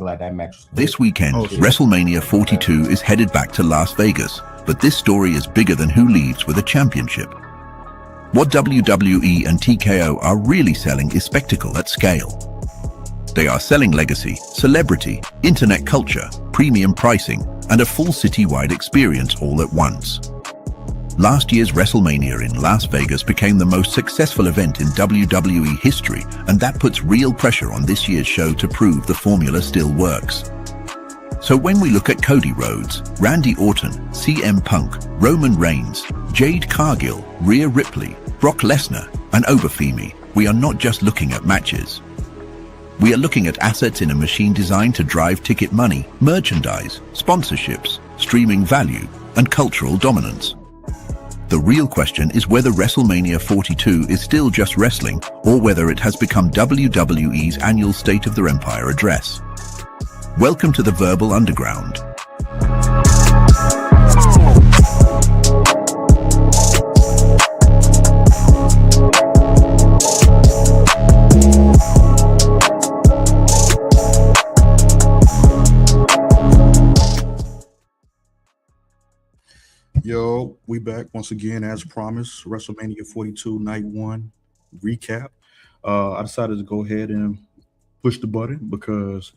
glad that match was This weekend, WrestleMania 42 is headed back to Las Vegas, but this story is bigger than who leaves with a championship. What WWE and TKO are really selling is spectacle at scale. They are selling legacy, celebrity, internet culture, premium pricing, and a full citywide experience all at once. Last year's WrestleMania in Las Vegas became the most successful event in WWE history, and that puts real pressure on this year's show to prove the formula still works. So when we look at Cody Rhodes, Randy Orton, CM Punk, Roman Reigns, Jade Cargill, Rhea Ripley, Brock Lesnar, and Obafemi, we are not just looking at matches. We are looking at assets in a machine designed to drive ticket money, merchandise, sponsorships, streaming value, and cultural dominance. The real question is whether WrestleMania 42 is still just wrestling, or whether it has become WWE's annual State of the Empire address. Welcome to the Verbal Underground. Yo, we back once again as promised. WrestleMania 42 Night 1 recap. I decided to go ahead and push the button because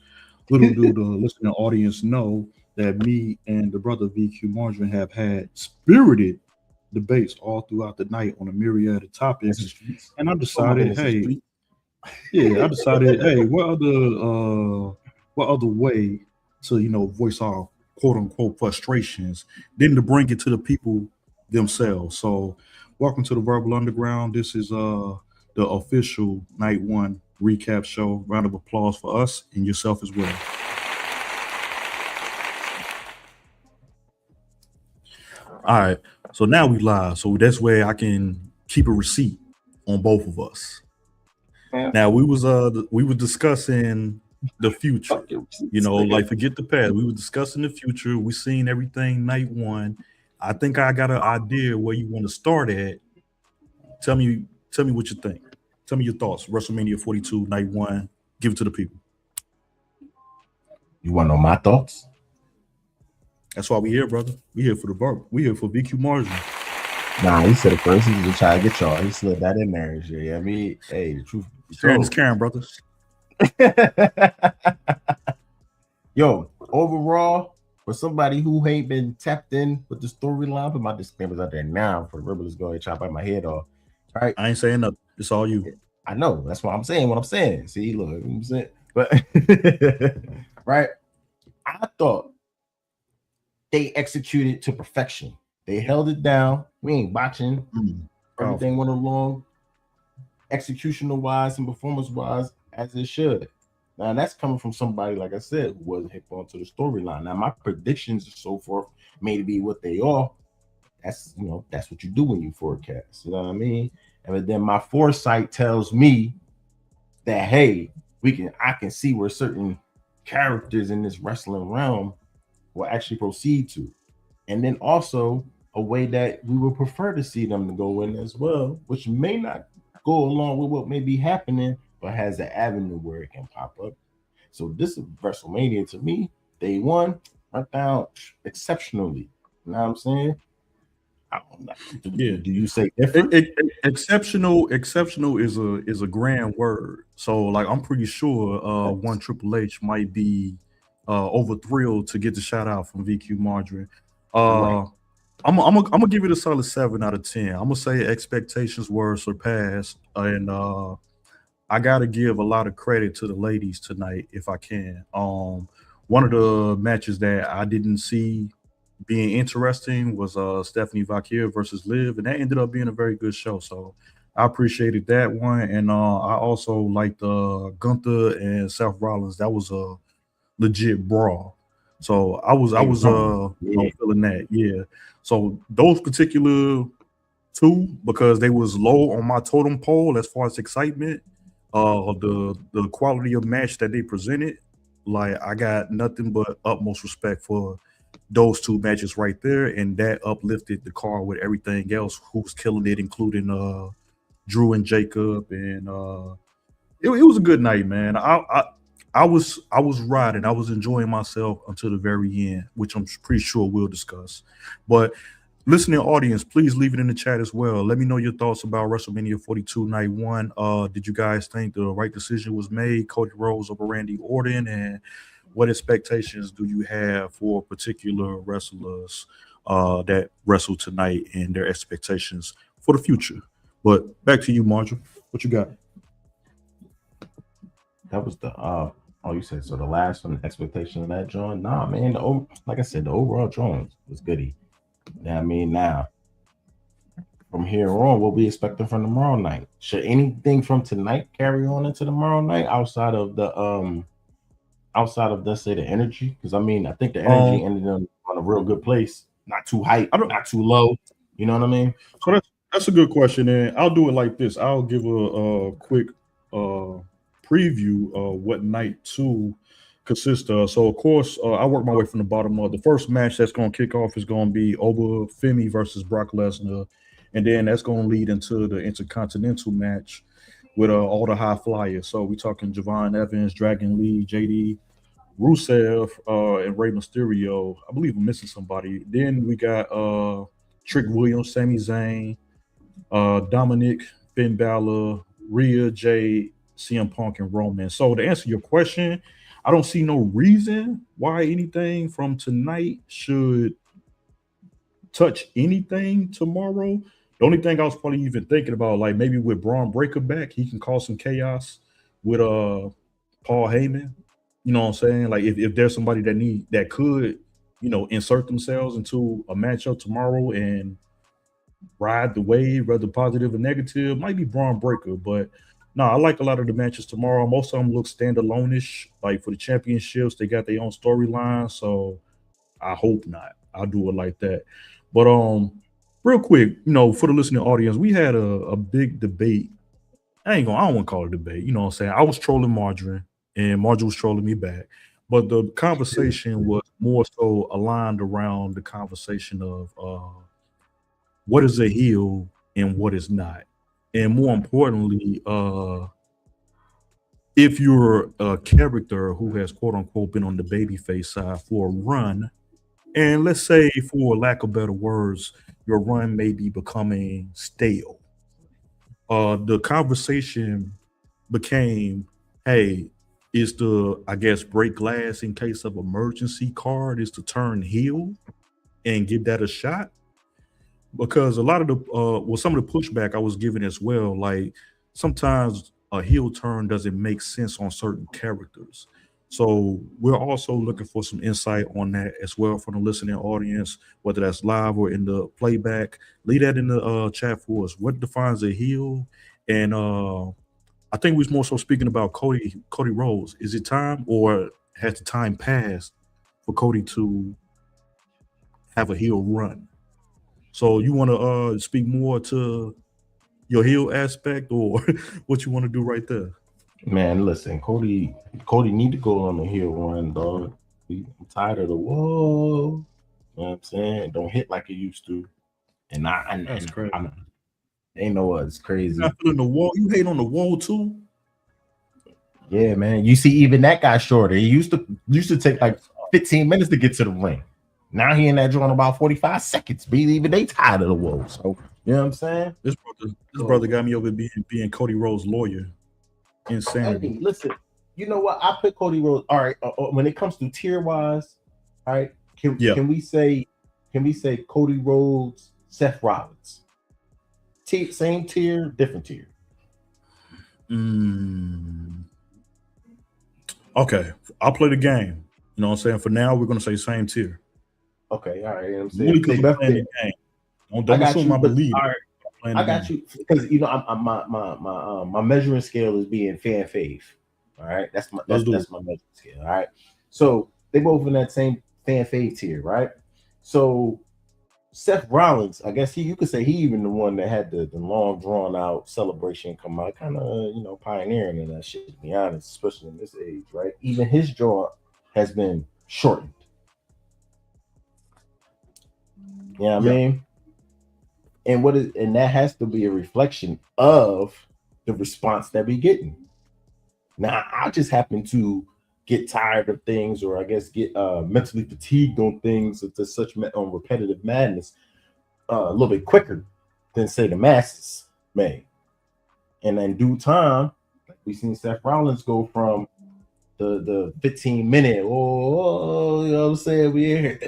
little do the listening audience know that me and the brother VQ Margarine have had spirited debates all throughout the night on a myriad of topics. And I decided, hey, what other way to, voice our quote unquote frustrations than to bring it to the people themselves. So welcome to the Verbal Underground. This is the official Night 1 recap show. Round of applause for us and yourself as well. All right, so now we live, so that's where I can keep a receipt on both of us. Yeah. Now we were discussing the future, like forget the past. We were discussing the future. We seen everything Night 1. I think I got an idea where you want to start at. Tell me what you think. Tell me your thoughts. WrestleMania 42 Night 1. Give it to the people. You want to know my thoughts? That's why we here, brother. We here for the bar. We here for VQ Margin. Nah, he said it first. He was just trying to get y'all. He slid that in there. Yeah, I mean, hey, the truth. Sharing is caring, brothers. Yo, overall, for somebody who ain't been tapped in with the storyline, put my disclaimers out there now for the rebels going to chop my head off. All right, I ain't saying nothing. It's all you. I know. That's why I'm saying what I'm saying. See, look, what I'm saying, but right, I thought they executed to perfection. They held it down. We ain't botching. Everything went along, executional wise and performance wise, as it should. Now that's coming from somebody, like I said, who wasn't hip onto the storyline. Now my predictions and so forth may be what they are. That's that's what you do when you forecast. You know what I mean? And then my foresight tells me that hey, I can see where certain characters in this wrestling realm will actually proceed to, and then also a way that we would prefer to see them to go in as well, which may not go along with what may be happening, but has an avenue where it can pop up. So this is WrestleMania to me. Day 1 went down exceptionally. You know what I'm saying? I don't know. Do you say different? Exceptional is a grand word. So like I'm pretty sure one Triple H might be over thrilled to get the shout out from VQ Margarine. Right. I'm gonna give it a solid 7 out of 10. I'm gonna say expectations were surpassed, and I gotta give a lot of credit to the ladies tonight if I can. One of the matches that I didn't see being interesting was Stephanie Vaquer versus Liv, and that ended up being a very good show. So I appreciated that one, and I also liked Gunther and Seth Rollins. That was a legit brawl. So I was feeling that, yeah. So those particular two, because they was low on my totem pole as far as excitement, the quality of match that they presented, like I got nothing but utmost respect for those two matches right there, and that uplifted the card with everything else who was killing it, including Drew and Jacob, and it was a good night, man. I I was riding. I was enjoying myself until the very end, which I'm pretty sure we'll discuss. But listening audience, please leave it in the chat as well. Let me know your thoughts about WrestleMania 42 Night 1. Did you guys think the right decision was made, Cody Rhodes over Randy Orton? And what expectations do you have for particular wrestlers that wrestle tonight and their expectations for the future? But back to you, Marjorie. What you got? That was the you said so the last one, the expectation of that drawing. Nah, man, like I said, the overall drawing was goody. Yeah, I mean, now from here on, what we expecting from tomorrow night? Should anything from tonight carry on into tomorrow night outside of let's say the energy? Because I mean, I think the energy ended on a real good place, not too hype, not too low. You know what I mean? So that's a good question, and I'll do it like this. I'll give a quick preview of what night 2 consists of. So, of course, I work my way from the bottom up. The first match that's going to kick off is going to be Femi versus Brock Lesnar, and then that's going to lead into the Intercontinental match with all the high flyers. So we're talking Javon Evans, Dragon Lee, JD, Rusev, and Rey Mysterio. I believe I'm missing somebody. Then we got Trick Williams, Sami Zayn, Dominic, Finn Balor, Rhea, Jade, CM Punk, and Roman. So to answer your question, I don't see no reason why anything from tonight should touch anything tomorrow. The only thing I was probably even thinking about, like maybe with Braun Breaker back, he can cause some chaos with Paul Heyman. You know what I'm saying? Like if there's somebody that could, insert themselves into a matchup tomorrow and ride the wave, whether positive or negative, might be Braun Breaker. But no, I like a lot of the matches tomorrow. Most of them look standalone-ish. Like for the championships, they got their own storyline. So I hope not. I'll do it like that. But real quick, for the listening audience, we had a big debate. I don't want to call it a debate. You know what I'm saying? I was trolling Margarine, and Margarine was trolling me back. But the conversation was more so aligned around the conversation of what is a heel and what is not. And more importantly, if you're a character who has quote unquote been on the babyface side for a run, and let's say, for lack of better words, your run may be becoming stale. The conversation became, hey, is the, I guess, break glass in case of emergency card is to turn heel and give that a shot? Because a lot of the some of the pushback I was given as well, like sometimes a heel turn doesn't make sense on certain characters. So we're also looking for some insight on that as well from the listening audience, whether that's live or in the playback. Leave that in the chat for us. What defines a heel? And I think we was more so speaking about Cody Rhodes. Is it time, or has the time passed for Cody to have a heel run? So you want to speak more to your heel aspect, or what you want to do right there? Man, listen, Cody need to go on the heel run, dog. I'm tired of the whoa. You know what I'm saying? Don't hit like it used to. And that's crazy. They know what's crazy. Not feeling the wall. You hate on the wall too? Yeah, man. You see, even that guy shorter. He used to take like 15 minutes to get to the ring. Now he in that joint about 45 seconds. Even they tired of the wall. So you know what I'm saying? This brother got me over being Cody Rhodes' lawyer. Insanity. Hey, listen, you know what? I put Cody Rhodes. All right, when it comes to tier wise, all right. Can we say Cody Rhodes, Seth Rollins? Same tier, different tier. Okay, I'll play the game. You know what I'm saying? For now, we're gonna say same tier. Okay, all right. You know what I'm saying? They both playing the game. Don't assume I believe. All right. I got you, because my measuring scale is being fan fave. All right, that's my measuring scale. All right, so they both in that same fan fave tier, right? So Seth Rollins, I guess you could say he even the one that had the long drawn out celebration come out, kind of pioneering in that shit. To be honest, especially in this age, right? Even his draw has been shortened. You know what I mean? And that has to be a reflection of the response that we're getting. Now, I just happen to get tired of things, or I guess get mentally fatigued on things to such on repetitive madness a little bit quicker than say the masses may. And in due time, like we seen Seth Rollins go from the 15-minute, oh, you know what I'm saying? We in here.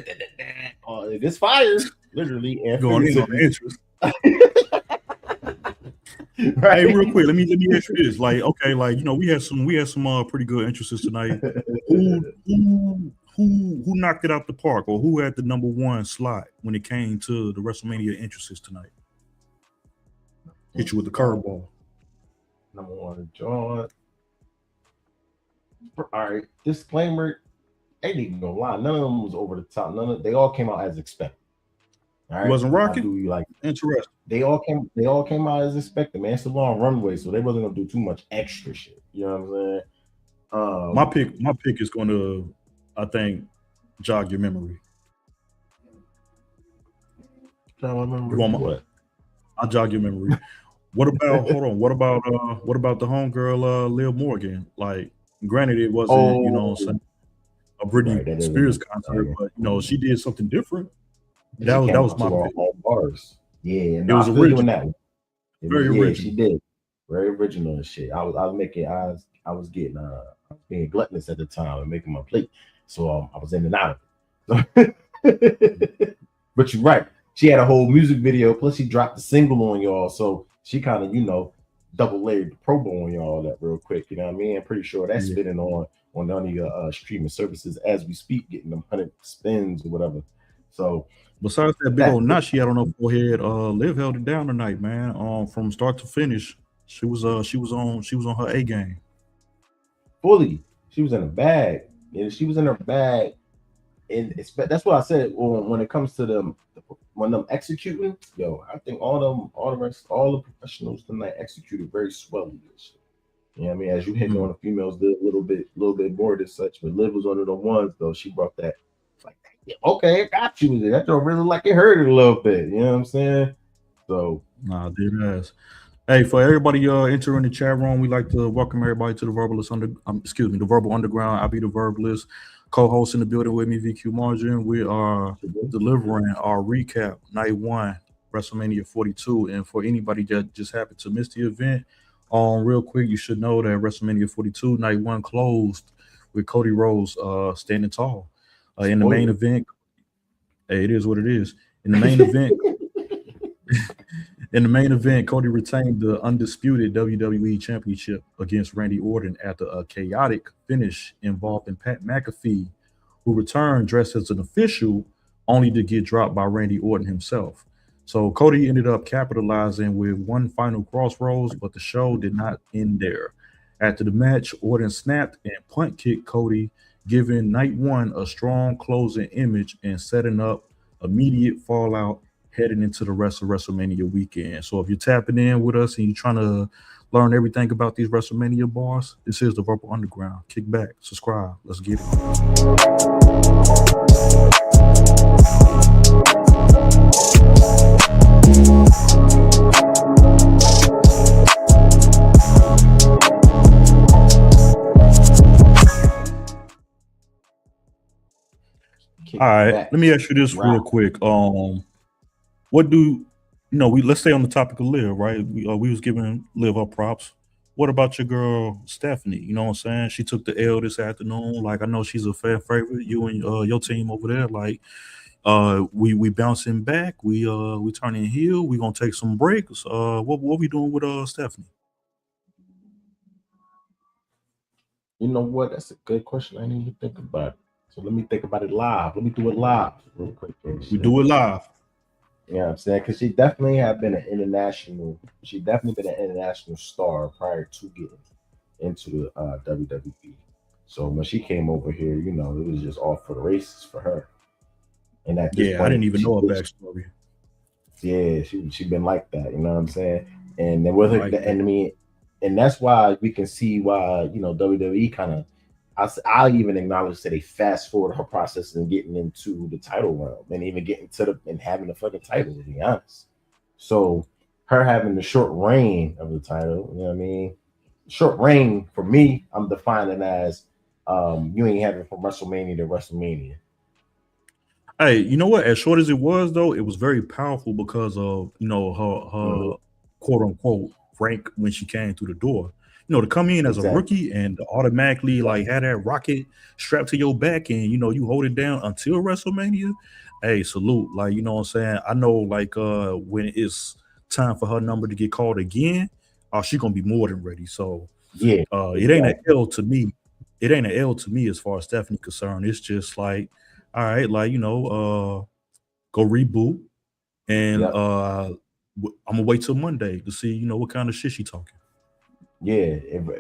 Oh, this fire, literally, and going in on the interest. Right. Hey, real quick, let me ask you this. Like, okay, like, you know, we had some pretty good entrances tonight. Who knocked it out the park, or who had the number one slot when it came to the WrestleMania entrances tonight? Hit you with the curveball. Number one, John. All right, disclaimer. Ain't even gonna lie. None of them was over the top. They all came out as expected. All right, wasn't rocking. Like interesting. They all came out as expected, man. It's a long runway, so they wasn't gonna do too much extra shit. You know what I'm saying? My pick is gonna, I think, jog your memory. Jog my memory. What? I'll jog your memory. What about hold on? What about the homegirl Liv Morgan? Like, granted, it wasn't you know a Britney Spears concert, but you know she did something different. That was my pick. Bars. Yeah, no, it was original. That one. Very original. She did. Very original and shit. I was being gluttonous at the time and making my plate, so I was in and out of it. But you're right. She had a whole music video. Plus, she dropped the single on y'all, so she kind of double layered the promo on y'all that real quick. You know what I mean? I'm pretty sure that's spinning on none of your streaming services as we speak, getting them 100 spins or whatever. So. Besides that big old nut she had on her forehead, Liv held it down tonight, man. From start to finish, she was on her A game. Fully, she was in a bag. Yeah, she was in her bag, and that's what I said when it comes to them executing. Yo, I think all the professionals tonight executed very swellly. You know what I mean? As you hit on the females did a little bit more than such, but Liv was one of the ones though. She brought that. Okay, I got you. That don't really like it hurt it a little bit. You know what I'm saying? So, dead ass. Hey, for everybody entering the chat room, we like to welcome everybody to the the Verbal Underground. I'll be the Verbalist, co-host in the building with me, VQ Margin. We are delivering our recap, night one, WrestleMania 42. And for anybody that just happened to miss the event, real quick, you should know that WrestleMania 42, night one closed with Cody Rhodes standing tall. In the main event, hey, it is what it is. In the main event, Cody retained the undisputed WWE Championship against Randy Orton after a chaotic finish involving Pat McAfee, who returned dressed as an official, only to get dropped by Randy Orton himself. So Cody ended up capitalizing with one final crossroads, but the show did not end there. After the match, Orton snapped and punt kicked Cody, giving night one a strong closing image and setting up immediate fallout heading into the rest of WrestleMania weekend. So if you're tapping in with us and you're trying to learn everything about these WrestleMania bars, this is the Verbal Underground. Kick back, subscribe, let's get it. All right, let me ask you this real quick. What do let's stay on the topic of Liv, right? We was giving Liv her props. What about your girl Stephanie? You know what I'm saying? She took the L this afternoon. Like, I know she's a fan favorite. You and your team over there, like, we bouncing back. We turning heel. We gonna take some breaks. What we doing with Stephanie? You know what? That's a good question. I didn't even think about it. So let me think about it live. Let me do it live real quick. We do it live. You know what I'm saying? Because she definitely had been an international star prior to getting into WWE. So when she came over here, it was just off for the races for her. And at this point, I didn't even know her backstory. Yeah, she been like that. You know what I'm saying? And then with her, and that's why we can see why WWE kind of. I even acknowledge that they fast forward her process and getting into the title realm and even getting to and having the fucking title, to be honest. So her having the short reign of the title, you know what I mean? Short reign for me, I'm defining as you ain't have it from WrestleMania to WrestleMania. Hey, you know what? As short as it was, though, it was very powerful because of her quote unquote rank when she came through the door. To come in as a rookie and automatically like have that rocket strapped to your back and you hold it down until WrestleMania. Hey, salute! Like you know what I'm saying. I know like when it's time for her number to get called again, she's gonna be more than ready. So yeah, it ain't an L to me. It ain't an L to me as far as Stephanie concerned. It's just like, all right, like go reboot, and I'm gonna wait till Monday to see what kind of shit she talking. Yeah,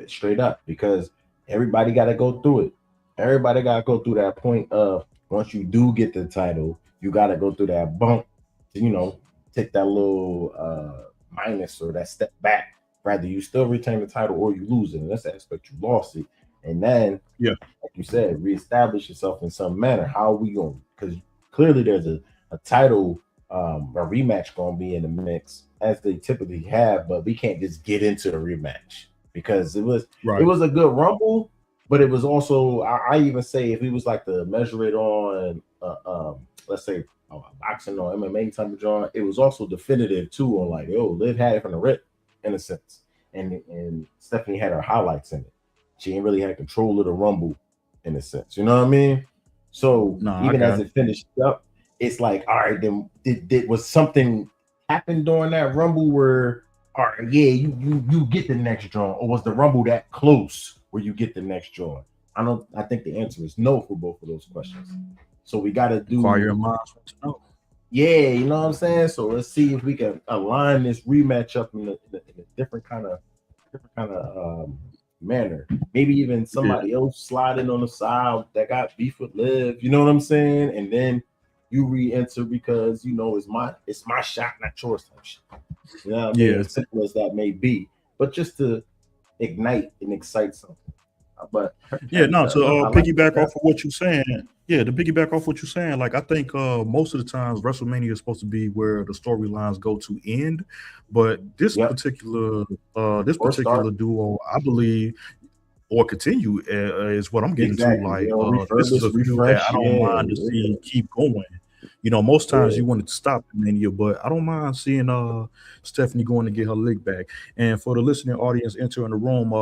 straight up, because everybody got to go through it. Everybody got to go through that point of once you do get the title, you got to go through that bump to take that little minus or that step back. Rather you still retain the title or you lose it. And that's the aspect you lost it. And then, like you said, reestablish yourself in some manner. How are we going? Because clearly there's a title, a rematch going to be in the mix as they typically have, but we can't just get into a rematch because it was a good Rumble, but it was also I even say if it was like to measure it on let's say boxing or MMA type of genre, it was also definitive too on like Liv had it from the rip in a sense, and Stephanie had her highlights in it. She ain't really had control of the Rumble in a sense, you know what I mean? So even as it finished up, it's like, all right, then was something happened during that Rumble where, all right, yeah, you get the next draw, or was the Rumble that close where you get the next draw? I think the answer is no for both of those questions. So we got to do your minds to know. Yeah, you know what I'm saying. So let's see if we can align this rematch up in a different kind of manner. Maybe even somebody else sliding on the side that got beef with Liv. You know what I'm saying? And then you re-enter because it's my shot, not yours type shit. You know what I mean? As simple as that may be, but just to ignite and excite something. But piggyback off of what you're saying. Yeah, to piggyback off what you're saying, like I think most of the times WrestleMania is supposed to be where the storylines go to end, but this particular duo, I believe, or continue is what I'm getting to. Like this is a feud that I don't mind to see keep going. Most times you want it to stop in Mania, but I don't mind seeing Stephanie going to get her lick back. And for the listening audience entering the room,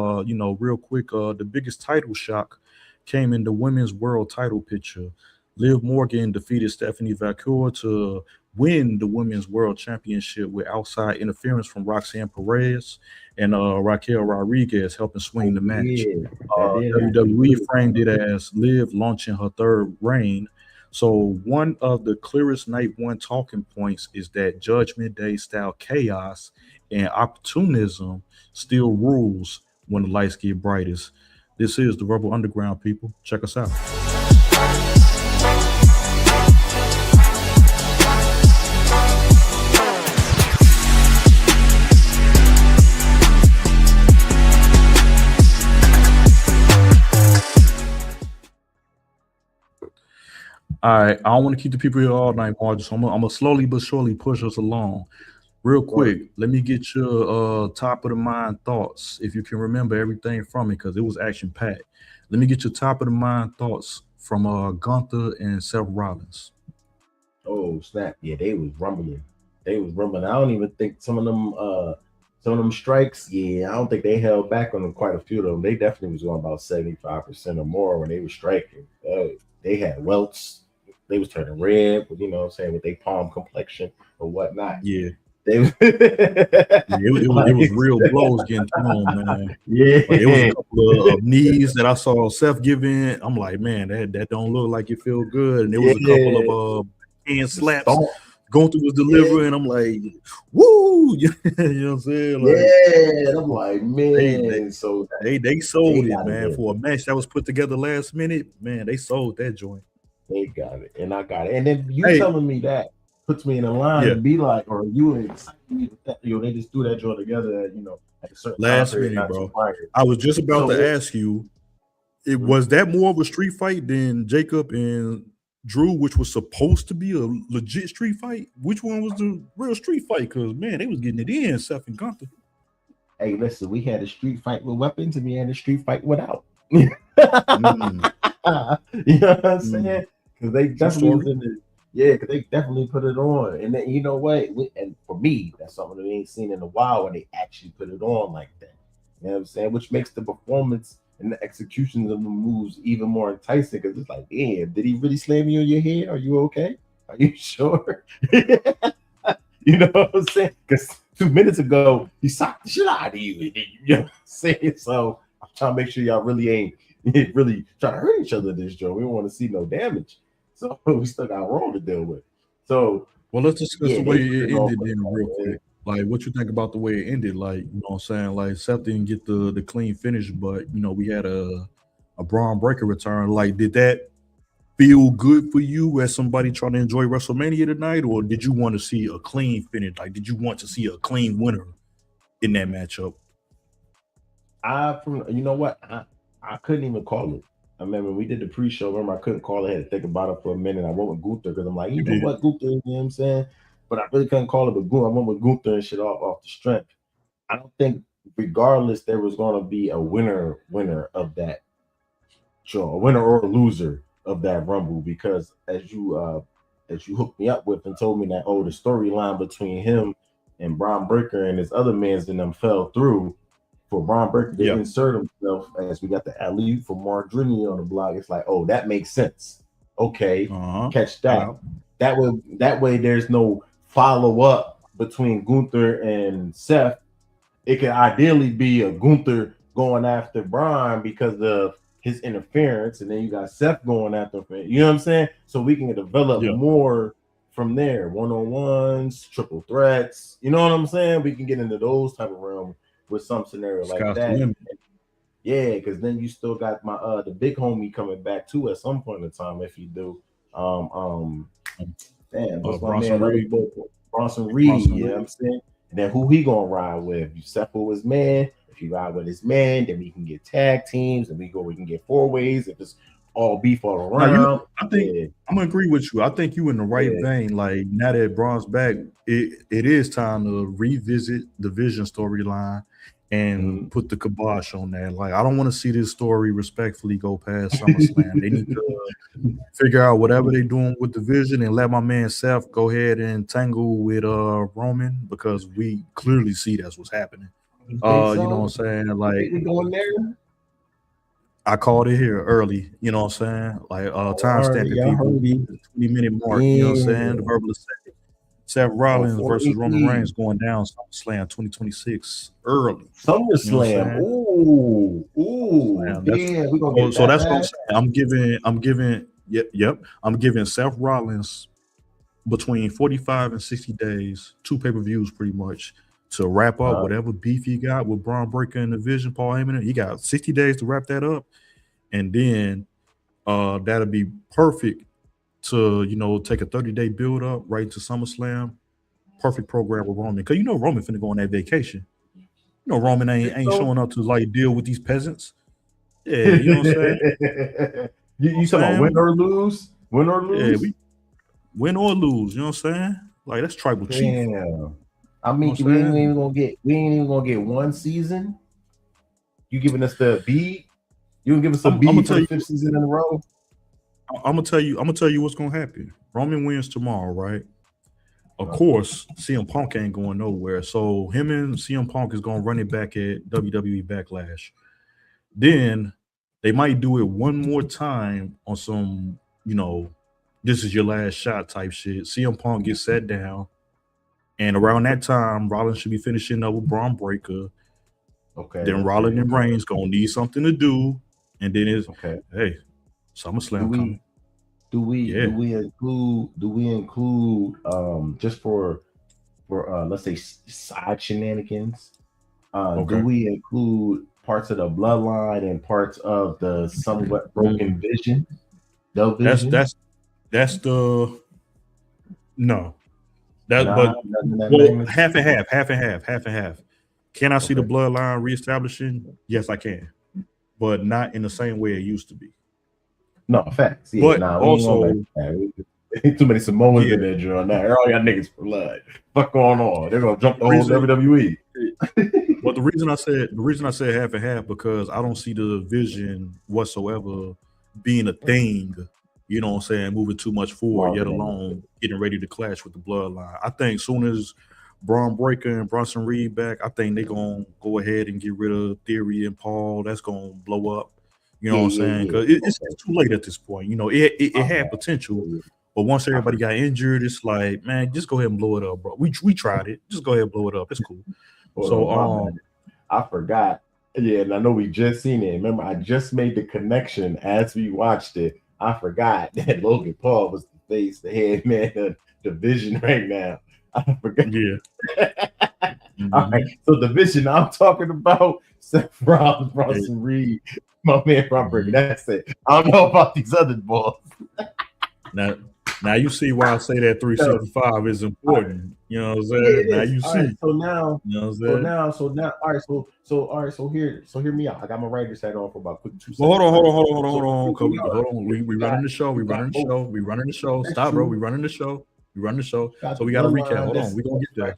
real quick, the biggest title shock came in the women's world title picture. Liv Morgan defeated Stephanie Vaquer to win the women's world championship with outside interference from Roxanne Perez and Raquel Rodriguez helping swing the match. WWE framed it as Liv launching her third reign. So one of the clearest night one talking points is that Judgment Day style chaos and opportunism still rules when the lights get brightest. This is the Verbal Underground, people. Check us out. All right, I don't want to keep the people here all night, Marge. So I'm gonna slowly but surely push us along. Real quick, let me get your top of the mind thoughts, if you can remember everything from it, because it was action packed. Let me get your top of the mind thoughts from Gunther and Seth Rollins. Oh snap! Yeah, they was rumbling. I don't even think some of them strikes. Yeah, I don't think they held back on them quite a few of them. They definitely was going about 75% or more when they were striking. They had welts. They was turning red, with with their palm complexion or whatnot. Yeah. It was real blows getting thrown, man. Yeah, like, it was a couple of knees that I saw Seth give in. I'm like, man, that don't look like it feel good. And there was a couple of hand slaps going through his delivery, and I'm like, woo, you know what I'm saying? Like, I'm like, man, they sold it, man, for a match that was put together last minute. Man, they sold that joint. They got it, and I got it. And then you telling me that puts me in a line to be like, or you excited with that, they just threw that joint together, at a certain last minute, bro. I was just about to ask you, was that more of a street fight than Jacob and Drew, which was supposed to be a legit street fight? Which one was the real street fight? Because man, they was getting it in, Seth and Gunther. Hey, listen, we had a street fight with weapons, and we had a street fight without. You know what I'm saying? Because they definitely was in the, because they definitely put it on. And then you know what? And for me, that's something that we ain't seen in a while when they actually put it on like that. You know what I'm saying? Which makes the performance and the execution of the moves even more enticing because it's like, damn, did he really slam you in your head? Are you okay? Are you sure? You know what I'm saying? Because 2 minutes ago, he socked the shit out of you. You know what I'm saying? So I'm trying to make sure y'all really ain't really trying to hurt each other this show. We don't want to see no damage. So we still got Raw to deal with. So well, let's discuss the way it ended then real quick. Like, what you think about the way it ended? Like, you know what I'm saying? Like, Seth didn't get the clean finish, but, you know, we had a Braun Breaker return. Like, did that feel good for you as somebody trying to enjoy WrestleMania tonight? Or did you want to see a clean finish? Like, did you want to see a clean winner in that matchup? You know what? I couldn't even call it. I remember we did the pre-show. Remember, I couldn't call it. I had to think about it for a minute. I went with Gunther because I'm like, you know what, Gunther, you know what I'm saying? But I really couldn't call it with Gunther. I went with Gunther and shit off the strength. I don't think, regardless, there was going to be a winner of that show, a winner or a loser of that Rumble, because as you hooked me up with and told me that, the storyline between him and Braun Breaker and his other mans and them fell through. For Braun Breaker to insert himself as we got the alley for Mardrini on the block, it's like, oh, that makes sense. Okay, catch that. That way, there's no follow up between Gunther and Seth. It could ideally be a Gunther going after Braun because of his interference, and then you got Seth going after him. You know what I'm saying? So we can develop more from there, one-on-ones, triple threats. You know what I'm saying? We can get into those type of realms with some scenario like that. Yeah, because then you still got my the big homie coming back too at some point in time if you do. What's my man? Bronson Reed, you know what I'm saying? And then who he gonna ride with? If you settle with his man, if you ride with his man, then we can get tag teams and we can get 4-ways if it's all beef all around. I think I'm gonna agree with you. I think you in the right vein. Like, now that Braun's back, it is time to revisit the Vision storyline and put the kibosh on that. Like, I don't want to see this story respectfully go past SummerSlam. They need to figure out whatever they're doing with the Vision and let my man Seth go ahead and tangle with Roman, because we clearly see that's what's happening. You know what I'm saying? Like, going there. I called it here early, you know what I'm saying? Like, time stamping people, 20-minute mark, you know what I'm saying? The verbal Seth Rollins versus Roman Reigns going down SummerSlam 2026 early. SummerSlam. Ooh. We're gonna get so that's what I'm saying. I'm giving Seth Rollins between 45 and 60 days, 2 pay-per-views pretty much, to wrap up whatever beef he got with Braun Breaker and the Vision, Paul Heyman. He got 60 days to wrap that up, and then that'll be perfect to, you know, take a 30-day build up right into SummerSlam. Perfect program with Roman, because you know Roman finna go on that vacation. You know Roman ain't showing up to like deal with these peasants. Yeah, you know what I'm saying. you talking about win or lose? Win or lose? Yeah, win or lose. You know what I'm saying? Like, that's tribal chief. I mean, we ain't even gonna get one season. You giving us the B? You gonna give us a B for the 5th season in a row? I'm gonna tell you what's gonna happen. Roman wins tomorrow, right? Of course, CM Punk ain't going nowhere. So him and CM Punk is gonna run it back at WWE Backlash. Then they might do it one more time on some, you know, this is your last shot type shit. CM Punk gets sat down, and around that time, Rollins should be finishing up with Braun Breaker. Okay. Then Rollins and Reigns gonna need something to do, and then it's hey, SummerSlam coming. Do we include just for let's say side shenanigans? Do we include parts of the bloodline and parts of the somewhat broken Vision? The Vision? That's the no. Well, half and half. Can I see the bloodline reestablishing? Yes, I can, but not in the same way it used to be. No, facts. Yeah, but also, too many Samoans in there, Joe. Now all y'all niggas for blood. Fuck going on? They're gonna jump the whole WWE. But the reason I said half and half because I don't see the division whatsoever being a thing. You know what I'm saying? Moving too much forward, yet alone getting ready to clash with the bloodline. I think soon as Braun Breaker and Bronson Reed back, I think they're gonna go ahead and get rid of Theory and Paul. That's gonna blow up. You know what I'm saying? Because it's too late at this point. You know, it had potential, but once everybody got injured, it's like, man, just go ahead and blow it up, bro. We tried it. Just go ahead and blow it up. It's cool. So I forgot. Yeah, and I know we just seen it. Remember, I just made the connection as we watched it. I forgot that Logan Paul was the face, the head man of the division right now. I forgot. Yeah. All right. So the division I'm talking about, Seth Rollins, Bronson Reed, my man Robert. That's it. I don't know about these other balls. Now you see why I say that 365 is important. You know what I'm saying? Now you see. Right, so now, you know what I'm saying? So now, all right. So hear me out. I got my writer's hat on for about quick 2 seconds. Well, hold on. We running the show. We running the show. Stop, bro. We running the show. So we got to recap. Hold on. We're gonna get there.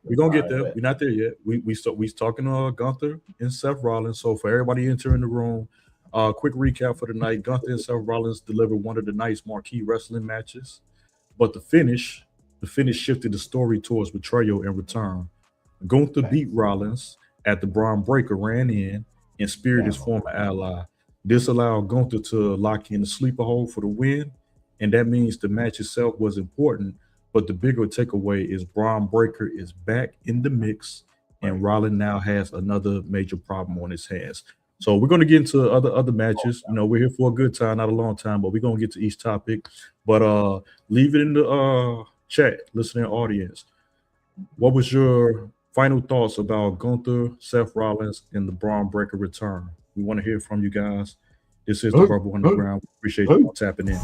We're gonna get there. We're not there yet. We talking to Gunther and Seth Rollins. So for everybody entering the room, quick recap for the night. Gunther and Seth Rollins delivered one of the night's marquee wrestling matches, but the finish shifted the story towards betrayal and return. Gunther beat Rollins after Braun Breaker ran in and speared his former ally. This allowed Gunther to lock in the sleeper hold for the win, and that means the match itself was important, but the bigger takeaway is Braun Breaker is back in the mix, and Rollins now has another major problem on his hands. So we're going to get into other matches. You know, we're here for a good time, not a long time, but we're going to get to each topic. But leave it in the chat, listening audience. What was your final thoughts about Gunther, Seth Rollins, and the Braun Breaker return? We want to hear from you guys. This is the Verbal Underground. We appreciate you tapping in.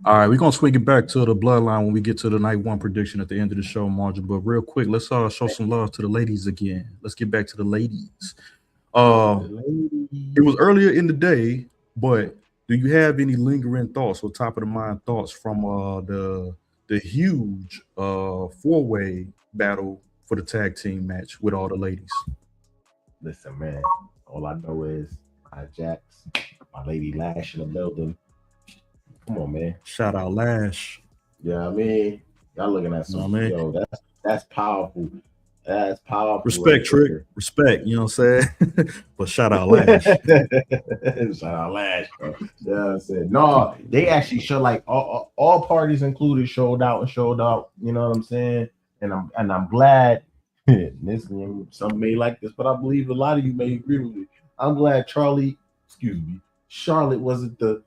All right, we're gonna swing it back to the bloodline when we get to the night one prediction at the end of the show, Margin. But real quick, let's show some love to the ladies again. Let's get back to the ladies. It was earlier in the day, but do you have any lingering thoughts or top of the mind thoughts from the huge four-way battle for the tag team match with all the ladies? Listen, man, all I know is my Jax, my lady Lash in the building. Come on, man. Shout out Lash. Yeah, I mean, y'all looking at some, yo, that's powerful. That's powerful. Respect, Trick. Respect, you know what I'm saying? But shout out Lash. Shout out Lash, bro. Yeah, I said no, they actually showed like all parties included showed out. You know what I'm saying? And I'm glad some may like this, but I believe a lot of you may agree with me. I'm glad Charlotte wasn't the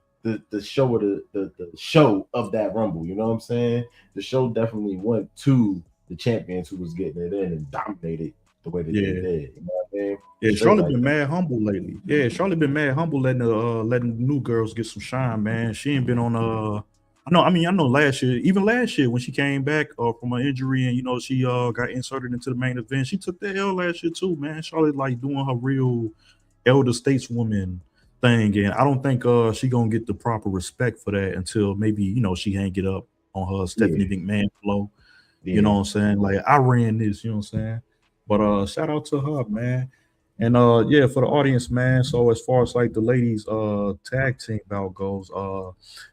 show of the show of that Rumble. You know what I'm saying? The show definitely went to the champions who was getting it in and dominated the way that they did. You know what I mean? Yeah, Charlotte been mad humble lately. Yeah, Charlotte been mad humble letting the new girls get some shine, man. She ain't been on I know last year when she came back from an injury and you know she got inserted into the main event, she took the L last year too, man. Charlotte like doing her real elder stateswoman thing, and I don't think she gonna get the proper respect for that until maybe you know she hang it up on her Stephanie McMahon flow. You know what I'm saying? Like I ran this, you know what I'm saying? But shout out to her, man. And yeah, for the audience, man. So as far as like the ladies tag team bout goes,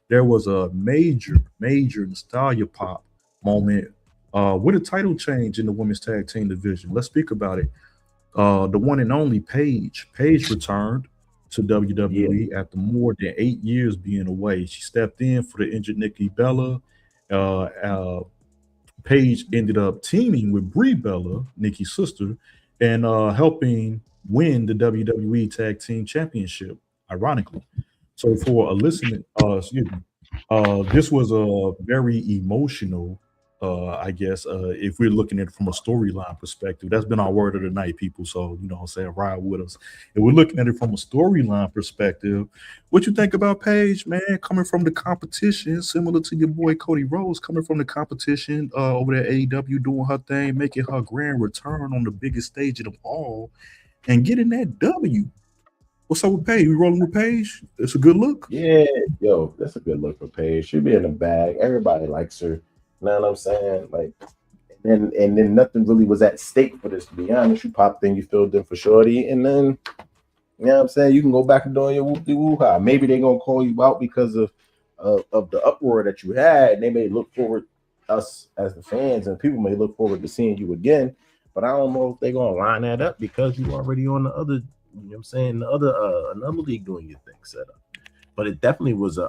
there was a major nostalgia pop moment with a title change in the women's tag team division. Let's speak about it. The one and only Paige returned to WWE after more than 8 years being away. She stepped in for the injured Nikki Bella. Paige ended up teaming with Brie Bella, Nikki's sister, and helping win the WWE Tag Team Championship, ironically. So for a listening, this was a very emotional I guess if we're looking at it from a storyline perspective, that's been our word of the night, people. So you know what I'm saying, ride with us. If we're looking at it from a storyline perspective, what you think about Paige, man, coming from the competition, similar to your boy Cody Rhodes, coming from the competition over there at AEW, doing her thing, making her grand return on the biggest stage of them all, and getting that W. What's up with Paige? We rolling with Paige? It's a good look. Yeah, yo, that's a good look for Paige. She'll be in the bag. Everybody likes her. You know what I'm saying? Like, and then nothing really was at stake for this, to be honest. You popped in, you filled in for Shorty, and then you know what I'm saying, you can go back and doing your whoop de woo ha. Maybe they're gonna call you out because of the uproar that you had. And they may look forward, us as the fans and people may look forward to seeing you again. But I don't know if they're gonna line that up because you already on the other, you know what I'm saying, the other another league doing your thing set up. But it definitely was a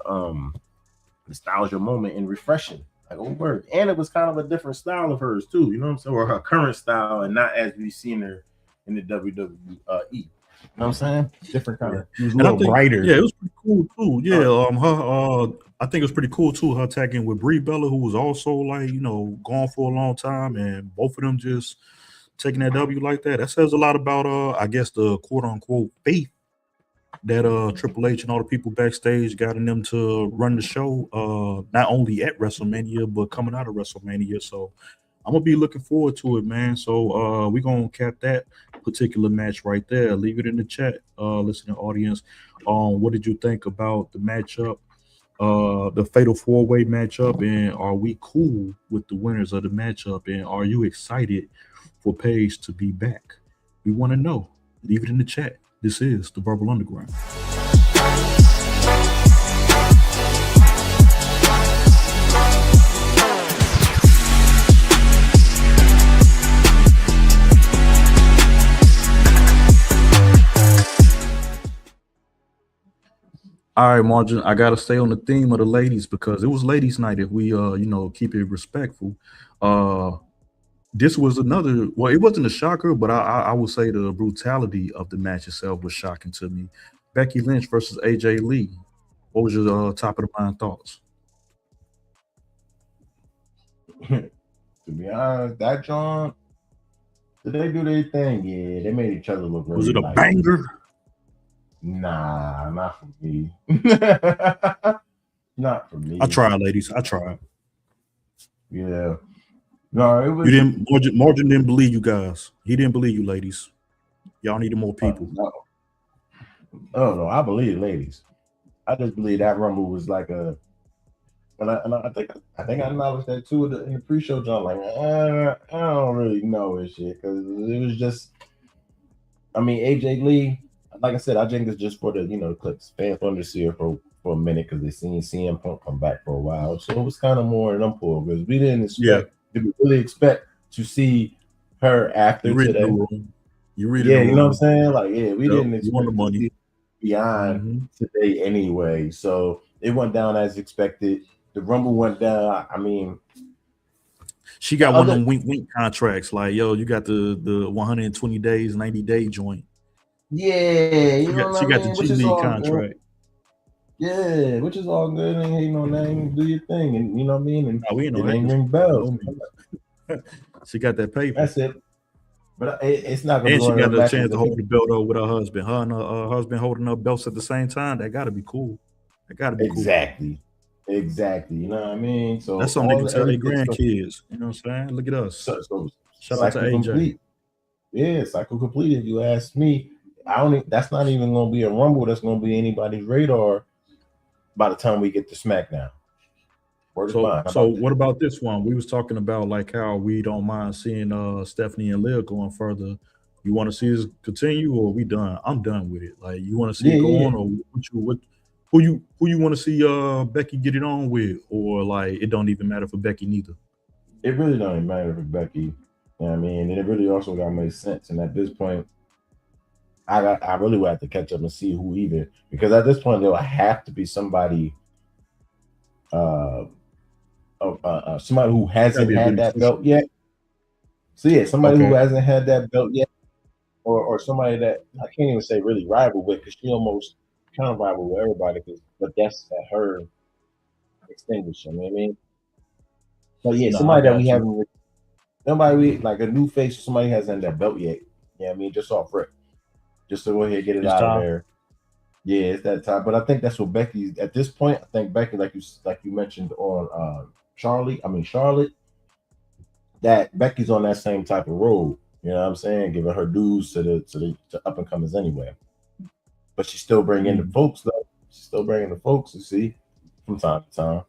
nostalgia moment and refreshing. Like, oh word. And it was kind of a different style of hers too, you know what I'm saying? Or her current style, and not as we've seen her in the WWE. You know what I'm saying? Different kind of. It was a little brighter. Yeah, it was pretty cool too. Yeah, her. I think it was pretty cool too. Her tagging with Brie Bella, who was also like gone for a long time, and both of them just taking that W like that. That says a lot about I guess the quote unquote faith that Triple H and all the people backstage got in them to run the show. Not only at WrestleMania but coming out of WrestleMania. So I'm gonna be looking forward to it, man. So we're gonna cap that particular match right there. Leave it in the chat, listening audience. What did you think about the matchup, the Fatal 4-Way matchup, and are we cool with the winners of the matchup? And are you excited for Paige to be back? We want to know. Leave it in the chat. This is the Verbal Underground. All right, Margin, I gotta stay on the theme of the ladies because it was ladies' night. If we keep it respectful. This was another, well, it wasn't a shocker, but I would say the brutality of the match itself was shocking to me. Becky Lynch versus AJ Lee. What was your top of the mind thoughts? To be honest, that John, did they do their thing? Yeah, they made each other look really. Was it a banger? Nah, not for me. Not for me. I tried, ladies. I tried. Yeah. No, it was. You didn't. Margin didn't believe you guys. He didn't believe you, ladies. Y'all needed more people. No. Oh no, I believe ladies. I just believe that Rumble was like a. And I think I acknowledged that too in the pre-show, John. Like, I don't really know this shit because it was just. I mean, AJ Lee. Like I said, I think it's just for the clips. Fans wanted to see her for a minute because they seen CM Punk come back for a while, so it was kind of more an pull because we didn't expect. Did we really expect to see her after today? You read it. Yeah, you know what I'm saying? Like, yeah, we didn't expect the money. To see beyond today anyway. So it went down as expected. The Rumble went down. I mean, she got one of them wink contracts. Like, yo, you got the 120 days, 90-day joint. Yeah, she got the G League contract. Yeah, which is all good. And you know, name, do your thing, and you know what I mean. And we know ain't ring bells. She got that paper. That's it. But it's not going to. And she got a chance to hold the belt up with her husband. Her and her husband holding up belts at the same time. That got to be cool. That got to be exactly. Cool. Exactly. You know what I mean? So that's something they can tell their grandkids. You know what I'm saying? Look at us. So shout out to AJ. Complete. Yeah, cycle complete. If you ask me, that's not even going to be a Rumble. That's going to be anybody's radar by the time we get to SmackDown. So what about this one? We was talking about like how we don't mind seeing Stephanie and Liv going further. You want to see us continue, or are we done? I'm done with it. Like, you want to see it go on, or who you want to see Becky get it on with, or like it don't even matter for Becky neither? It really don't even matter for Becky. You know what I mean? And it really also got to make sense. And at this point, I really would have to catch up and see who either, because at this point there will have to be somebody, somebody who hasn't had that belt yet. So yeah, somebody who hasn't had that belt yet, or somebody that I can't even say really rival with, because she almost kind of rival with everybody, but that's at her extinguisher. You know what I mean? But yeah, Nah, somebody I that we got you. haven't, nobody we like a new face, somebody hasn't that belt yet. Yeah, I mean, just off rip, just to go ahead and get it It's out of time. there. Yeah, it's that time. But I think that's what Becky at this point. I think Becky, like you mentioned on Charlotte, that Becky's on that same type of road. You know what I'm saying? Giving her dues to the up and comers anyway. But she's still bringing the folks though. She's still bringing the folks. You see, from time to time.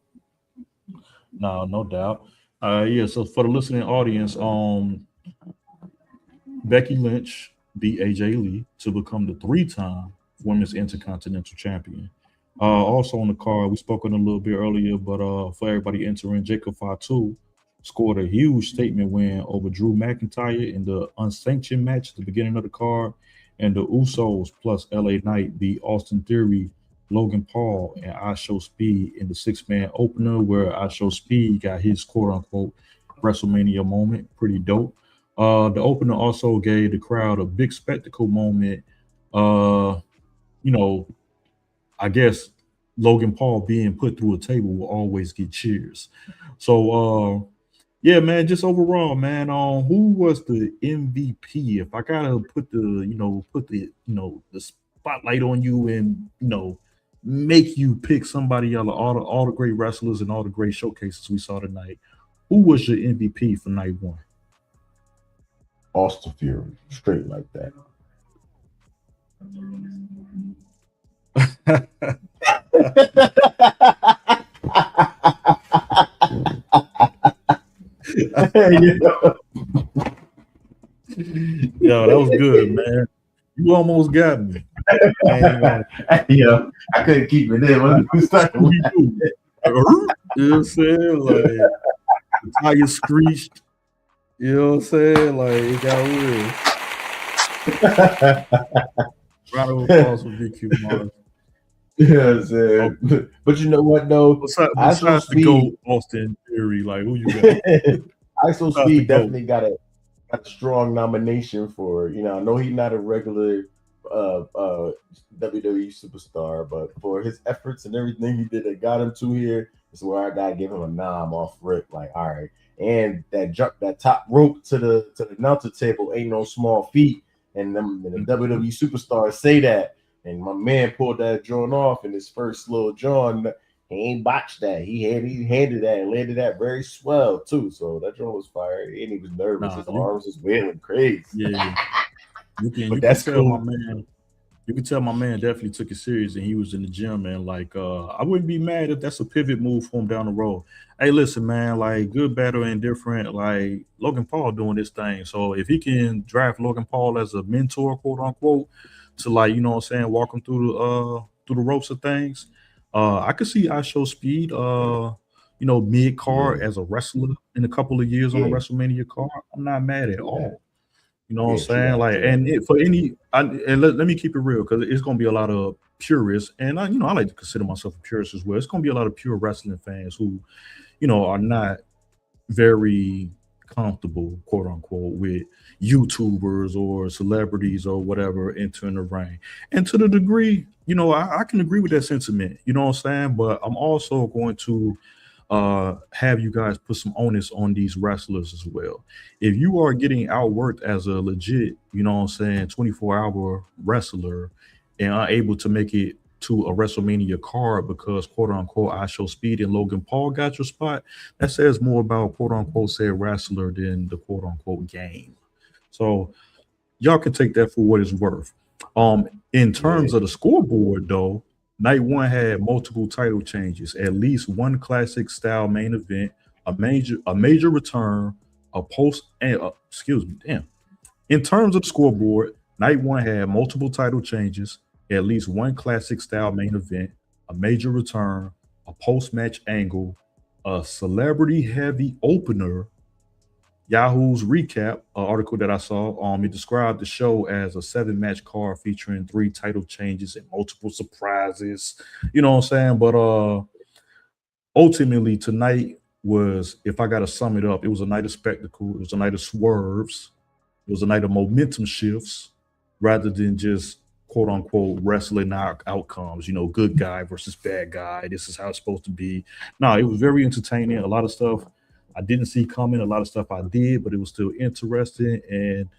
No doubt. Yeah. So for the listening audience, Becky Lynch beat AJ Lee to become the 3-time Women's Intercontinental Champion. Also on the card, we spoke on a little bit earlier, but for everybody entering, Jacob Fatu scored a huge statement win over Drew McIntyre in the unsanctioned match at the beginning of the card, and the Usos plus LA Knight beat Austin Theory, Logan Paul, and I Show Speed in the 6-man opener, where I Show Speed got his quote unquote WrestleMania moment. Pretty dope. The opener also gave the crowd a big spectacle moment. Uh, you know, I guess Logan Paul being put through a table will always get cheers. So, yeah, man, just overall, man, who was the MVP? If I gotta put the spotlight on you and make you pick somebody out of all the great wrestlers and all the great showcases we saw tonight, who was your MVP for night one? Austin Fury, straight like that. Yo, that was good, man. You almost got me. Yeah, I couldn't keep it in. What you know what I'm saying? Like the tire screeched. You know what I'm saying? Like it got weird. Round of applause for VQ Mars. Yes, but you know what though? Besides the GOAT Austin Theory, like who you got? ISO Speed definitely got a strong nomination for. I know he's not a regular WWE superstar, but for his efforts and everything he did that got him to here, is where I gotta give him a nom off rip. Like, all right, and that top rope to the announcer table ain't no small feat, and the WWE superstars say that. And my man pulled that joint off in his first little joint. He ain't botched that. He handed that and landed that very swell too. So that joint was fire. And he was nervous. His arms was wailing crazy. Yeah. You can tell cool. My man. You can tell my man definitely took it serious and he was in the gym, man. Like I wouldn't be mad if that's a pivot move for him down the road. Hey, listen, man, like good, bad, or indifferent, like Logan Paul doing this thing. So if he can draft Logan Paul as a mentor, quote unquote, to like, walk him through the ropes of things. I could see I Show Speed, mid card as a wrestler in a couple of years on a WrestleMania card. I'm not mad at all. You know what I'm saying? Like, and let me keep it real because it's gonna be a lot of purists, and I like to consider myself a purist as well. It's gonna be a lot of pure wrestling fans who, are not very comfortable, quote unquote, with YouTubers or celebrities or whatever entering the ring. And to the degree, I can agree with that sentiment, you know what I'm saying? But I'm also going to have you guys put some onus on these wrestlers as well. If you are getting outworked as a legit, 24-hour wrestler and are able to make it to a WrestleMania card because quote unquote I Show Speed and Logan Paul got your spot, that says more about quote unquote said wrestler than the quote unquote game. So y'all can take that for what it's worth. In terms of the scoreboard though, night one had multiple title changes, at least one classic style main event, a major return, a post and In terms of the scoreboard, night one had multiple title changes, at least one classic style main event, a major return, a post-match angle, a celebrity heavy opener. Yahoo's recap article that I saw, it described the show as a 7-match card featuring 3 title changes and multiple surprises. You know what I'm saying? But ultimately tonight was, if I got to sum it up, it was a night of spectacle. It was a night of swerves. It was a night of momentum shifts rather than just quote unquote wrestling outcomes, good guy versus bad guy. This is how it's supposed to be. No, it was very entertaining. A lot of stuff I didn't see coming. A lot of stuff I did, but it was still interesting. And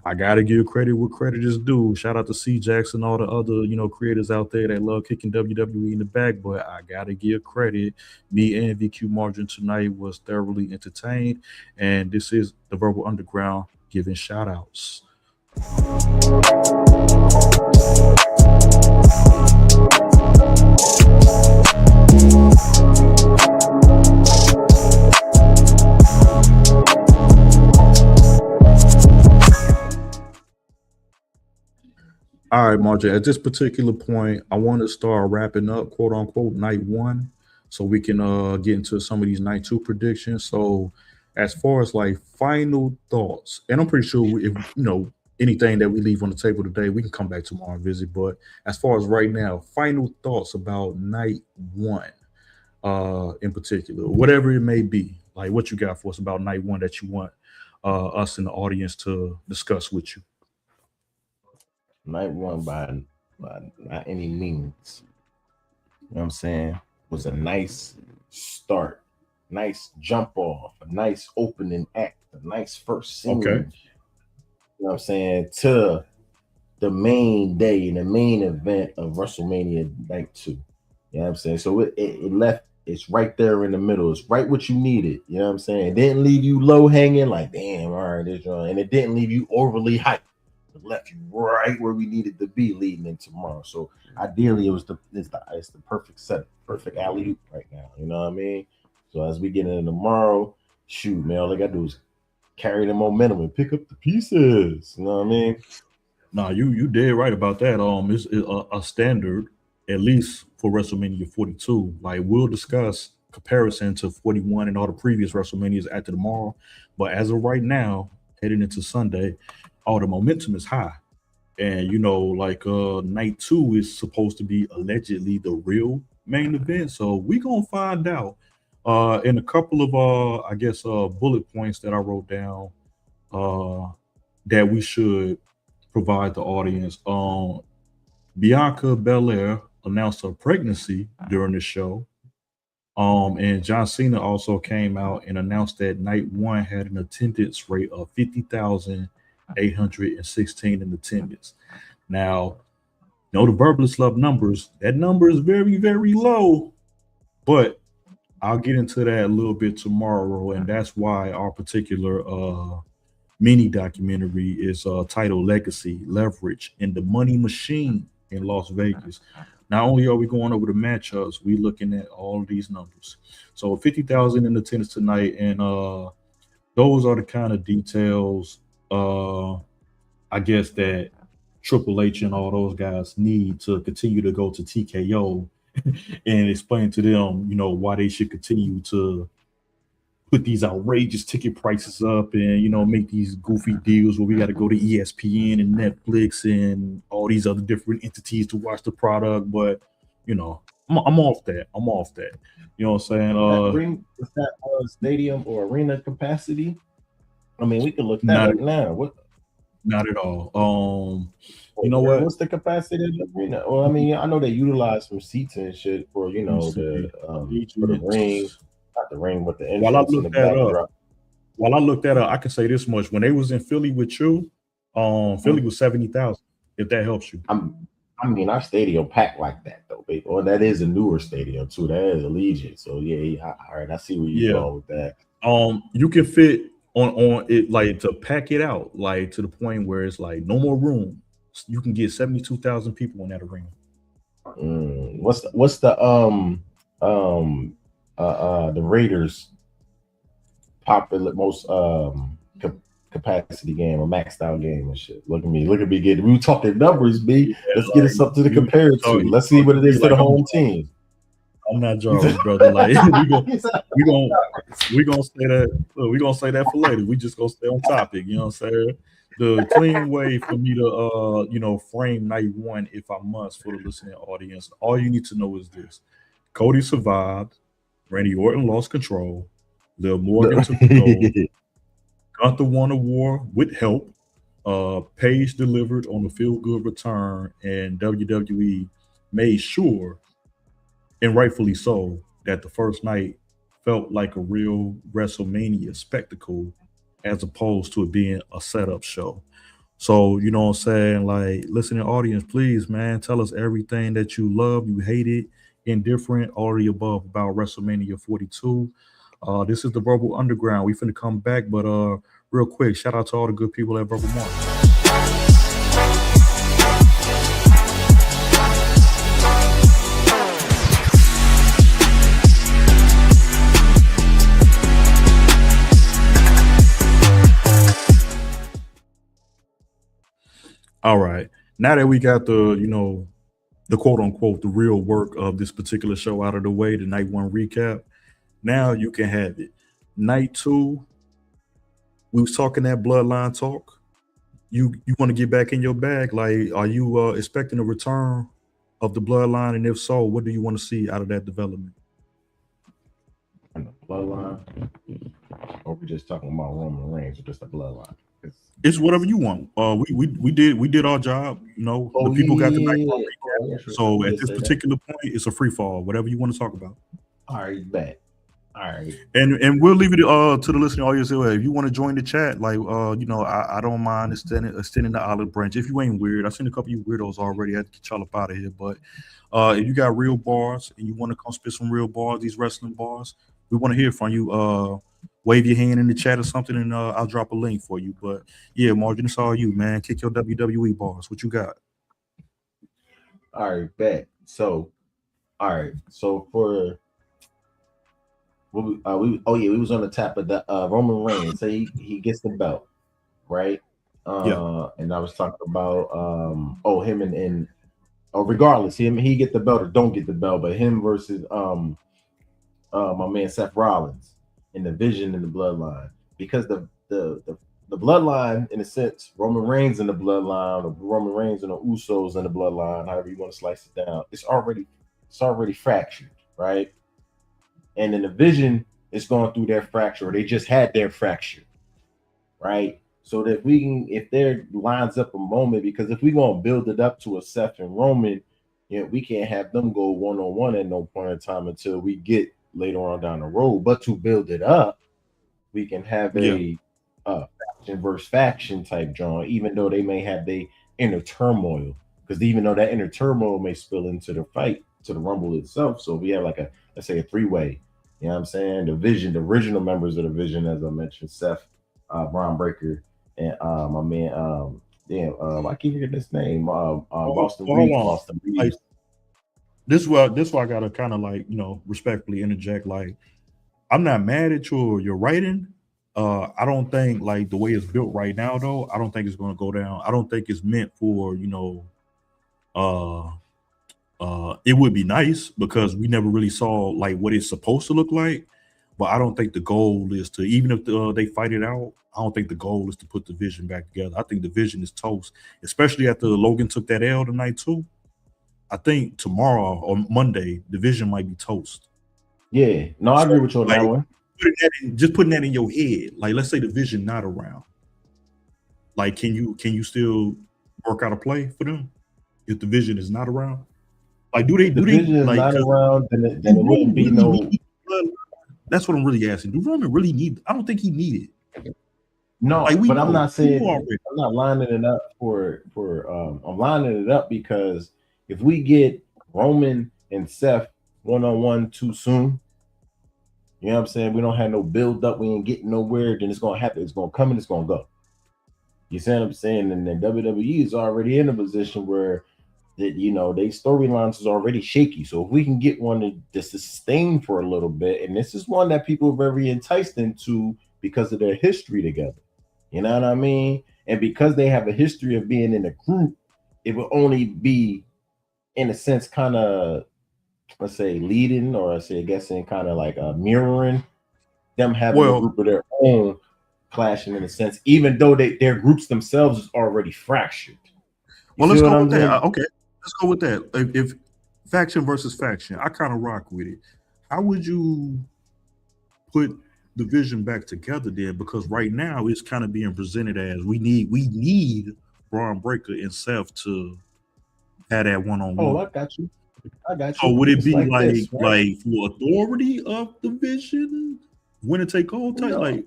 I gotta give credit where credit is due. Shout out to C Jackson, all the other creators out there that love kicking WWE in the back. But I gotta give credit. Me and VQ Margin tonight was thoroughly entertained, and this is the Verbal Underground giving shout outs. All right, Marja, at this particular point, I want to start wrapping up, quote unquote, night one, so we can get into some of these night two predictions. So, as far as like final thoughts, and I'm pretty sure if anything that we leave on the table today, we can come back tomorrow and visit. But as far as right now, final thoughts about night one, in particular, whatever it may be, like what you got for us about night one that you want us in the audience to discuss with you. Night one by not any means. You know what I'm saying? Was a nice start, nice jump off, a nice opening act, a nice first scene. Okay. You know what I'm saying? To the main day and the main event of WrestleMania Night 2. You know what I'm saying? So it left, it's right there in the middle. It's right what you needed. You know what I'm saying? It didn't leave you low hanging, like, damn, all right, this one. And it didn't leave you overly hyped. It left you right where we needed to be leading into tomorrow. So ideally, it's the perfect set, perfect alley oop right now. You know what I mean? So as we get into tomorrow, shoot, man, all I gotta do is carry the momentum and pick up the pieces. You know what I mean? Nah, you did right about that. It's a standard, at least for WrestleMania 42. Like we'll discuss comparison to 41 and all the previous WrestleManias after tomorrow. But as of right now, heading into Sunday, all the momentum is high. And like night two is supposed to be allegedly the real main event. So we gonna find out. In a couple of I guess bullet points that I wrote down that we should provide the audience. Bianca Belair announced her pregnancy during the show. And John Cena also came out and announced that night one had an attendance rate of 50,816 in attendance. Now, the Verbalists love numbers. That number is very, very low, but I'll get into that a little bit tomorrow, and that's why our particular mini documentary is titled Legacy, Leverage, and the Money Machine in Las Vegas. Not only are we going over the matchups, we looking at all of these numbers. So 50,000 in attendance tonight, and those are the kind of details I guess that Triple H and all those guys need to continue to go to TKO and explain to them, why they should continue to put these outrageous ticket prices up and make these goofy deals where we got to go to ESPN and Netflix and all these other different entities to watch the product. But I'm off that. You know what I'm saying? Is that stadium or arena capacity? I mean, we can look that up now. What? Not at all. You know what? What's the capacity of the arena? Well, I mean, I know they utilize some seats and shit for the ring. Not the ring, but the entrance and the backdrop. While I looked that up, I can say this much: when they was in Philly with you, Philly was 70,000. If that helps you. I mean, our stadium packed like that though, baby. Well, that is a newer stadium too. That is Allegiant. So yeah. All right, I see where you're going with that. You can fit on it, like to pack it out, like to the point where it's like no more room. You can get 72,000 people in that arena. What's the Raiders popular most capacity game or maxed out game and shit? Look at me getting. We were talking numbers, B. Let's get us something to compare it to. Let's see what it is to the home team. I'm not Jarvis, brother. Like we gonna say that. We gonna say that for later. We just gonna stay on topic. You know what I'm saying? The clean way for me to frame night one, if I must, for the listening audience, all you need to know is this: Cody survived, Randy Orton lost control, Liv Morgan took the gold, Gunther won a war with help, Paige delivered on a feel-good return, and WWE made sure, and rightfully so, that the first night felt like a real WrestleMania spectacle as opposed to it being a setup show. So, you know what I'm saying? Like, listening audience, please, man, tell us everything that you love, you hate it, indifferent, all of the above about WrestleMania 42. This is the Verbal Underground. We finna come back, but real quick, shout out to all the good people at Verbal Mark. All right. Now that we got the, the quote unquote, the real work of this particular show out of the way, the night one recap, now you can have it. Night two, we was talking that bloodline talk. You want to get back in your bag? Like, are you expecting a return of the bloodline? And if so, what do you want to see out of that development? And the bloodline, or we just talking about Roman Reigns or just the bloodline? It's whatever you want. We did our job. The people got the night one recap. So at this particular point, it's a free fall. Whatever you want to talk about. All right, bet. All right, and we'll leave it to the listening audience. If you want to join the chat, like I don't mind extending the olive branch. If you ain't weird, I've seen a couple of you weirdos already. I had to get y'all up out of here. But if you got real bars and you want to come spit some real bars, these wrestling bars, we want to hear from you. Wave your hand in the chat or something, and I'll drop a link for you. But yeah, Margin, it's all you, man. Kick your WWE bars. What you got? All right, bet. So, all right. So for we was on the top of the Roman Reigns. So he gets the belt, right? Yeah. And I was talking about him and regardless, he get the belt or don't get the belt, but him versus my man Seth Rollins in the Vision and the Bloodline, because the Bloodline, in a sense, Roman Reigns in the Bloodline, or Roman Reigns and the Usos in the Bloodline, however you want to slice it down, it's already fractured, right? And in the Vision, it's going through their fracture, or they just had their fracture, right? So that if there lines up a moment, because if we're gonna build it up to a Seth and Roman, we can't have them go one-on-one at no point in time until we get later on down the road. But to build it up, we can have a faction versus faction type joint, even though they may have the inner turmoil, because even though that inner turmoil may spill into the fight, to the Rumble itself. So we have like let's say a three-way, you know what I'm saying? The Vision, the original members of the Vision, as I mentioned, Seth, Braun Breaker, and my man, I keep forgetting his name, Boston Reeves. This is why I gotta kind of respectfully interject. Like, I'm not mad at your writing. I don't think, like, the way it's built right now, though, I don't think it's gonna go down. I don't think it's meant for it would be nice because we never really saw like what it's supposed to look like. But I don't think the goal is to, even if they fight it out, I don't think the goal is to put the Vision back together. I think the Vision is toast, especially after Logan took that L tonight too. I think tomorrow or Monday, the Vision might be toast. Yeah, no, I agree with you on that one. Putting that in your head. Like, let's say the Vision not around. Like, can you still work out a play for them if the Vision is not around? Like, do they Vision like, is not around? Then it wouldn't be no. That's what I'm really asking. Do Roman really need? I don't think he needed. No, like, but I'm not saying I'm not lining it up for I'm lining it up because if we get Roman and Seth one-on-one too soon, you know what I'm saying? We don't have no build up, we ain't getting nowhere, then it's gonna happen, it's gonna come and it's gonna go. You see what I'm saying? And then WWE is already in a position where that they storylines is already shaky. So if we can get one to sustain for a little bit, and this is one that people are very enticed into because of their history together. You know what I mean? And because they have a history of being in a group, it will only be, in a sense, kind of, let's say, leading, or I guess in kind of like mirroring them having a group of their own clashing, in a sense, even though their groups themselves is already fractured. Well, let's go with that. Okay, let's go with that. If faction versus faction, I kind of rock with it. How would you put the Vision back together then? Because right now it's kind of being presented as we need Braun Breaker and Seth to have that one-on-one. Oh, I got you. I got So you. would it It's be like this, right? like for authority of the vision, winner take all type, No, like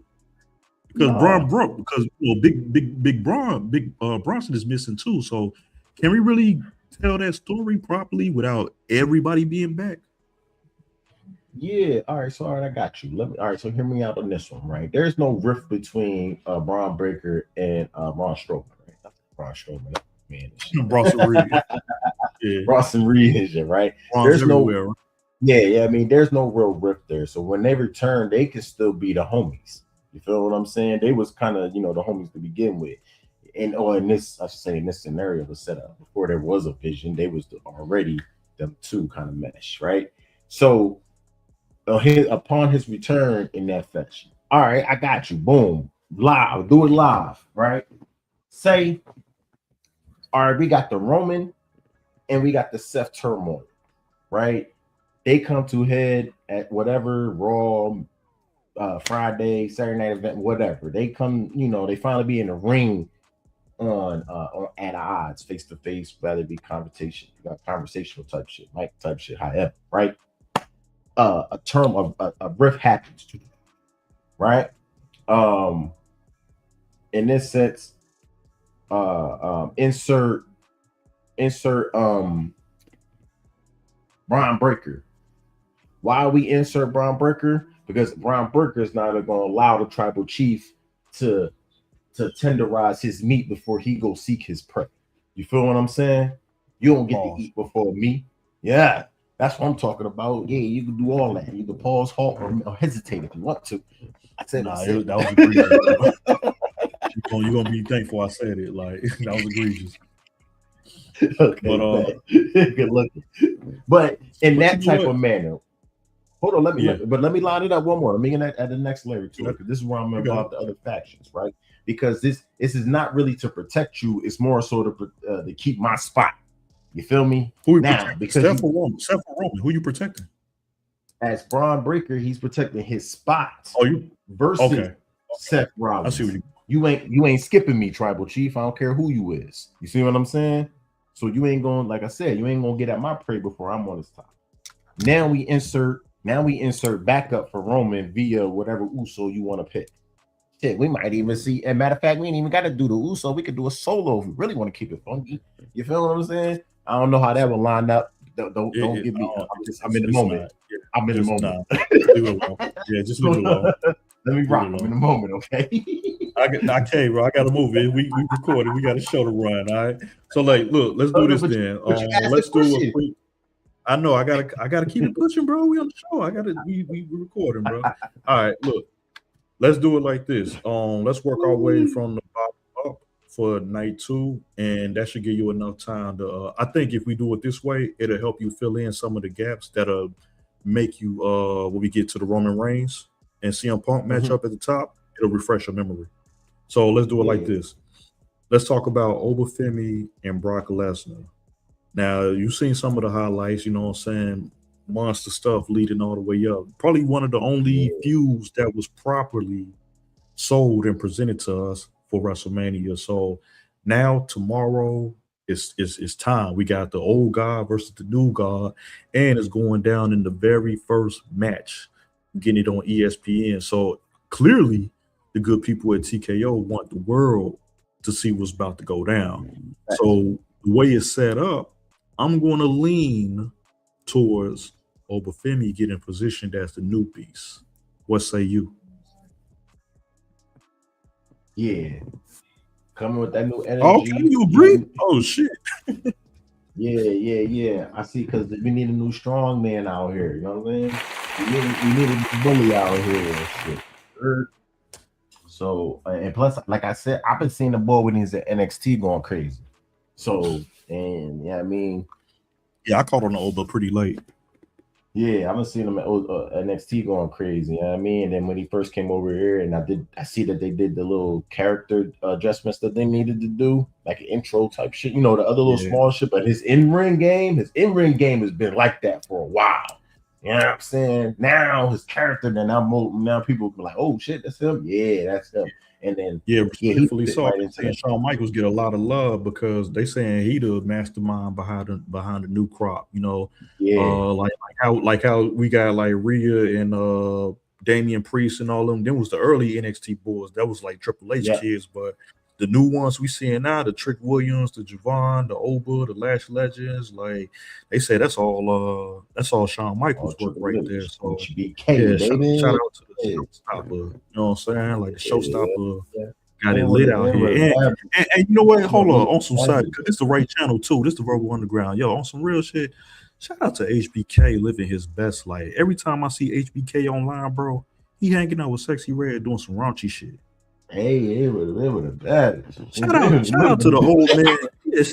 because no. because big Bronson is missing too. So can we really tell that story properly without everybody being back? Yeah, all right. So all right, I got you. All right, so hear me out on this one, right? There's no rift between Braun Breaker and Braun Strowman, right? Not Braun Strowman, man. Bronson Reed, yeah, Bronson Reed is it, right? Braun's There's no, everywhere. Right? yeah. I mean, there's no real rift there. So when they return, they can still be the homies. You feel what I'm saying? They was kind of, the homies to begin with. And or in this, I should say, in this scenario was set up before there was a vision. They was already them two kind of mesh, right? So upon his return in that fashion, all right, I got you. Boom, live, do it live, right? Say, all right, we got the Roman and we got the Seth turmoil, right? They come to head at whatever Raw, Friday, Saturday night event, whatever. They come, they finally be in the ring on at odds, face to face, whether it be conversational type shit, like type shit, however, right? A term of a rift happens to them, right? In this sense, insert Braun Breaker. Why we insert Braun Breaker? Because Braun Breaker is not going to allow the tribal chief to tenderize his meat before he go seek his prey. You feel what I'm saying? You don't get to eat before me. Yeah, that's what I'm talking about. Yeah, you can do all that. You can pause, halt, or hesitate if you want to. I said, that was egregious. You're gonna be thankful I said it. Like that was egregious. Okay, but good looking. But in that type of manner, hold on. Let me line it up one more. Let me get at the next layer too, because this is where I'm involved the other factions, right? Because this is not really to protect you; it's more so to keep my spot. You feel me? Who you now? Protecting? Because Seth or Roman? Who you protecting? As Braun Breaker, he's protecting his spot. Oh, you versus Seth Rollins. I see what you ain't skipping me, Tribal Chief. I don't care who you is. You see what I'm saying? So you ain't going, like I said, you ain't gonna get at my prey before I'm on his top. Now we insert backup for Roman via whatever Uso you want to pick. Shit, we might even see. And matter of fact, we ain't even got to do the Uso. We could do a solo if we really want to keep it funky. You feel what I'm saying? I don't know how that will line up. Don't give me. I'm in the moment. I'm in the moment. Yeah, just leave it alone. Let me rock. I'm in the moment, okay? I can't, bro. I gotta move it. We recorded. We got a show to run. All right. So look, let's do this then. Let's do a quick. I know. I gotta keep it pushing, bro. We on the show. We recording, bro. All right. Look, let's do it like this. Let's work our way from the bottom up for night 2, and that should give you enough time to. I think if we do it this way, it'll help you fill in some of the gaps that'll make you when we get to the Roman Reigns and CM Punk match up at the top. It'll refresh your memory. So let's do it like this. Let's talk about Obafemi and Brock Lesnar. Now, you've seen some of the highlights, you know what I'm saying? Monster stuff leading all the way up. Probably one of the only feuds that was properly sold and presented to us for WrestleMania. So now, tomorrow, it's time. We got the old God versus the new God, and it's going down in the very first match, getting it on ESPN. So clearly, the good people at TKO want the world to see what's about to go down. So the way it's set up, I'm going to lean towards Obafemi getting positioned as the new piece. What say you? Yeah. Coming with that new energy. Okay, you agree? Oh, shit. Yeah. I see, because we need a new strong man out here. You know what I'm saying? We need a bully out here and shit. So, and plus, like I said, I've been seeing the boy when he's at NXT going crazy. So, and yeah, I mean, yeah, I caught on the Oba pretty late. Yeah, I've been seeing him at NXT going crazy. You know what I mean? And then when he first came over here, and I see that they did the little character adjustments that they needed to do, like an intro type shit. You know, the other little small shit. But his in-ring game has been like that for a while. You know what I'm saying? Now his character, now people be like, oh shit, that's him. Yeah, that's him. and then he respectfully fit so. right I'm into saying that. Shawn Michaels get a lot of love because they saying he the mastermind behind the new crop. Yeah, Like how we got like Rhea and Damian Priest and all them. Them was the early NXT boys. That was like Triple H yeah. kids, but the new ones we seeing now, the Trick Williams, the Javon, the Oba, the Lash Legends, like they say that's all Shawn All Michaels work Triple right there. H, So HBK, yeah, shout baby. out to the Yeah, showstopper. You know what I'm saying? Like the yeah, showstopper yeah. got it And lit with out the here. And you know what? Hold on, on some side, because this the right channel too. This the Verbal Underground. Yo, on some real shit. Shout out to HBK living his best life. Every time I see HBK online, bro, he hanging out with Sexy Red doing some raunchy shit. Hey, it would have bad. Shout out to the old man. Yeah,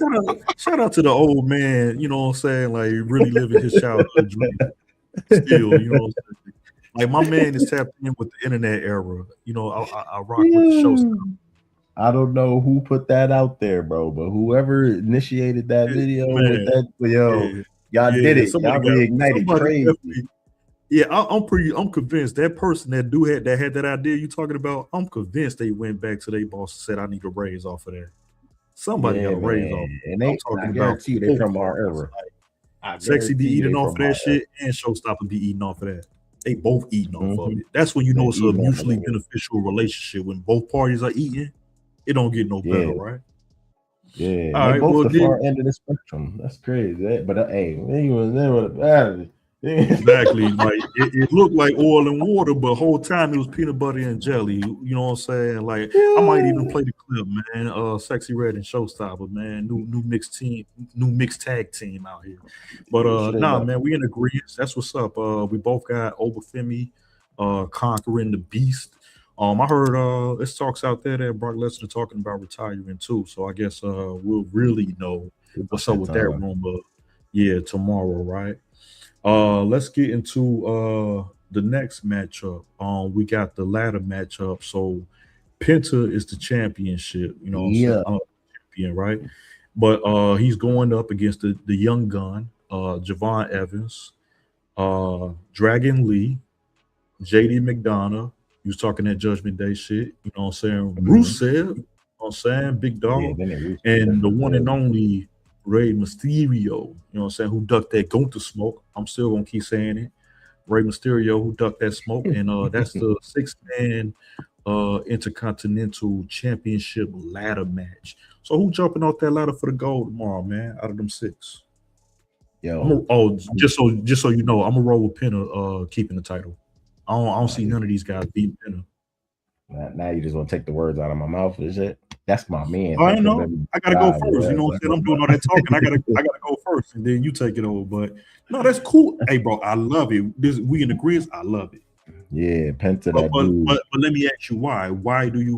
shout out to the old man, you know what I'm saying? Like really living his childhood dream. Still, you know what I'm saying? Like my man is tapped in with the internet era. I rock with the show stuff. I don't know who put that out there, bro, but whoever initiated that video with Man, that, yeah, y'all did yeah. it. Y'all reignited Somebody crazy. definitely. Yeah, I'm convinced that person that had that idea you talking about. I'm convinced they went back to their boss and said, "I need a raise off of that." Somebody got Yeah, a raise off. man. And I'm I talking about guarantee you they both from our parties. era. Like I Sexy be guarantee you eating they off from of that our era. shit, and Showstopper be eating off of that. They both eating off of Mm-hmm. it. That's when you They know it's a eating off of mutually that. beneficial relationship. When both parties are eating, it don't get no better, Yeah. right? Yeah, and All they right, both well, the far end of the spectrum. That's crazy. But hey, they was never bad. exactly. Like it looked like oil and water, but whole time it was peanut butter and jelly. You know what I'm saying? Like I might even play the clip, man. Sexy Red and Showstopper, man. New mixed tag team out here. But nah, man, we in agreement. That's what's up. We both got Obafemi conquering the beast. I heard there's talks out there that Brock Lesnar talking about retiring too. So I guess we'll really know what's up with that rumor. Yeah, tomorrow, right? Let's get into the next matchup. We got the ladder matchup. So Penta is the championship, you know what I'm saying? Champion, right? But he's going up against the young gun, Javon Evans, Dragon Lee, JD McDonough. He was talking that Judgment Day shit, you know what I'm saying? Rusev, you know what I'm saying? Big dog. And the one and only Rey Mysterio, you know what I'm saying, who ducked that Gunther smoke. I'm still gonna keep saying it. Rey Mysterio, who ducked that smoke, and that's the 6-man Intercontinental Championship ladder match. So who jumping off that ladder for the gold tomorrow, man? Out of them 6. Just so you know, I'm gonna roll with Penta keeping the title. I don't see none of these guys beating Penta. Now you just want to take the words out of my mouth, is it? That's my man. I know. I gotta go first. You know what I'm saying? I'm doing all that talking. I gotta go first, and then you take it over. But no, that's cool. Hey, bro, I love it. We in agreement. I love it. Yeah, Penta. But let me ask you why. Why do you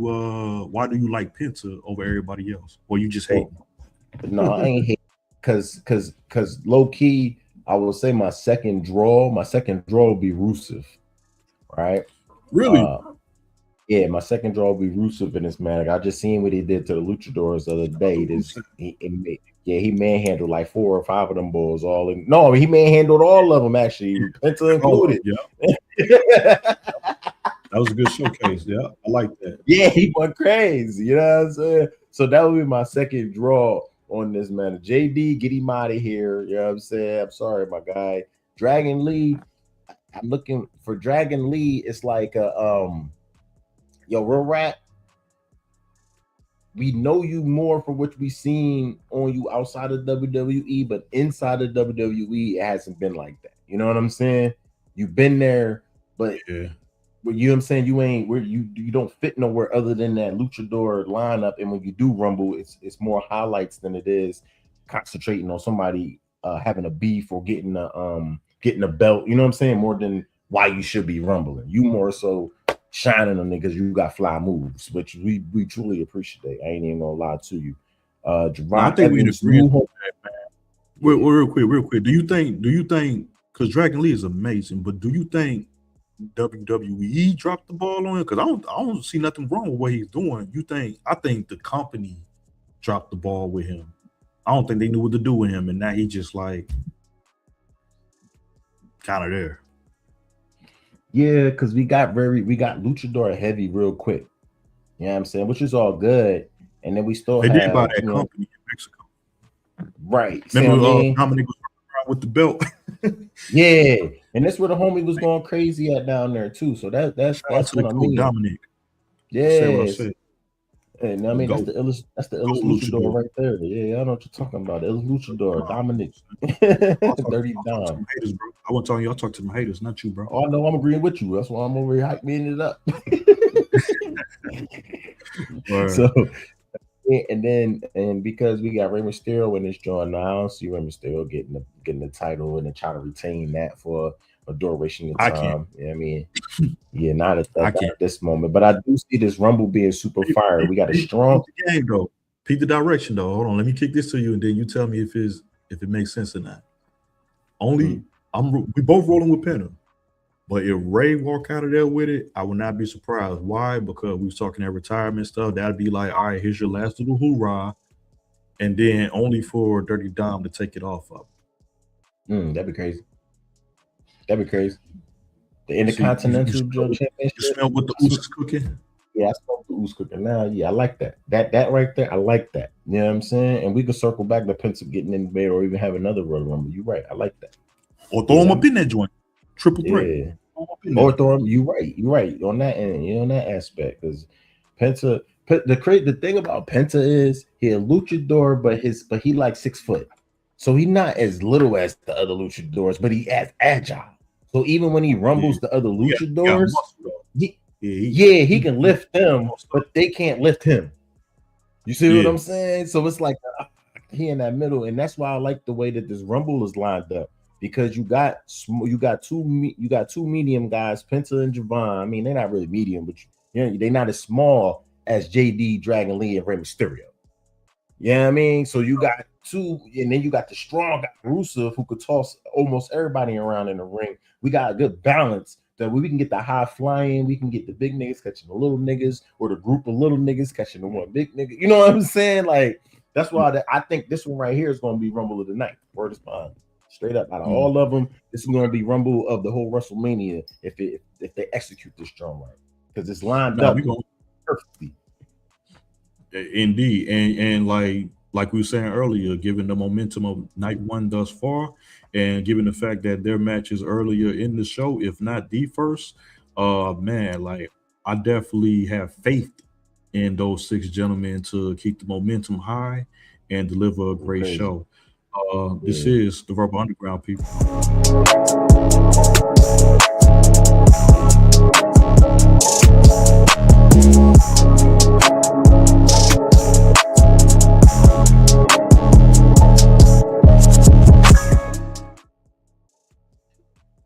like Penta over everybody else? Or you just hate him? No, I ain't hate because low key, I will say my second draw will be Rusev, right? Really? Yeah, my second draw will be Rusev in this man. Like, I just seen what he did to the Luchadors the other day. He manhandled like 4 or 5 of them bulls all in. No, he manhandled all of them actually, Penta included. Yeah. That was a good showcase. Yeah, I like that. Yeah, he went crazy. You know what I'm saying? So that would be my second draw on this man. JD, get him out of here. You know what I'm saying? I'm sorry, my guy. Dragon Lee. I'm looking for Dragon Lee. It's like yo, Real Rat, we know you more for what we seen on you outside of WWE, but inside of WWE, it hasn't been like that. You know what I'm saying? You've been there, but you know what I'm saying? You ain't where you don't fit nowhere other than that luchador lineup. And when you do rumble, it's more highlights than it is concentrating on somebody having a beef or getting a belt. You know what I'm saying? More than why you should be rumbling. You more so shining on niggas. You got fly moves, which we truly appreciate. I ain't even gonna lie to you. I think we agree on that, man. Real quick. Do you think? Because Dragon Lee is amazing, but do you think WWE dropped the ball on him? Because I don't see nothing wrong with what he's doing. I think the company dropped the ball with him. I don't think they knew what to do with him, and now he just like kind of there. Yeah, because we got luchador heavy real quick. You know what I'm saying? Which is all good. And then we still They did buy have, that company in Mexico. right. See what I Remember, mean? Dominic was running around with the belt. Yeah. And that's where the homie was going crazy at down there too. So that's Shout out to what the I coach mean. Dominic. I said what I Yes. said. And I The mean GOAT. that's the GOAT illest luchador luchador. right there. Yeah, I know what you're talking about. The illest luchador, Dominic. I'll talk Dirty to Dom. some haters, bro. I wasn't telling you. I'll talk to some haters, not you, bro. Oh, I know I'm agreeing with you. That's why I'm over here hyping it up. So and because we got Rey Mysterio in this joint now, I don't see Rey Mysterio getting the title and then trying to retain that for a duration of I can't. time. You know what I mean? Yeah, not at this moment. But I do see this Rumble being super fire. We got a strong game though. Peep the direction though. Hold on, let me kick this to you, and then you tell me if it makes sense or not. We both rolling with Penta, but if Ray walk out of there with it, I would not be surprised. Why? Because we was talking that retirement stuff. That'd be like, all right, here's your last little hoorah, and then only for Dirty Dom to take it off of. That'd be crazy. That'd be crazy. The Intercontinental Championship. You smell what the Oos is cooking? Yeah, I smell the Oos cooking now. Yeah, I like that. That right there, I like that. You know what I'm saying? And we could circle back to Penta getting in there or even have another Royal Rumble. You're right. I like that. Or throw him up in that joint. Triple threat. Yeah. Or throw him. You're right. On that end, on that aspect. Because Penta, the thing about Penta is he a luchador, but he like 6 foot. So he's not as little as the other luchadors, but he as agile. So even when he rumbles the other luchadors, he can lift them, but they can't lift him. You see what I'm saying? So it's like he in that middle, and that's why I like the way that this Rumble is lined up, because you got two medium guys, Penta and Javon. I mean, they're not really medium, but they're not as small as JD, Dragon Lee, and Rey Mysterio. You know what I mean? So you got two, and then you got the strong guy, Rusev, who could toss almost everybody around in the ring. We got a good balance that we can get the high flying, we can get the big niggas catching the little niggas, or the group of little niggas catching the one big nigga. You know what I'm saying? Like, that's why I think this one right here is going to be Rumble of the Night. Word is bond. Straight up, out of all of them, this is going to be Rumble of the whole WrestleMania if they execute this drum right, because it's lined up perfectly. Indeed, and like we were saying earlier, given the momentum of night one thus far, and given the fact that their matches earlier in the show, if not the first, man, like I definitely have faith in those 6 gentlemen to keep the momentum high and deliver a great show. This is the Verbal Underground, people.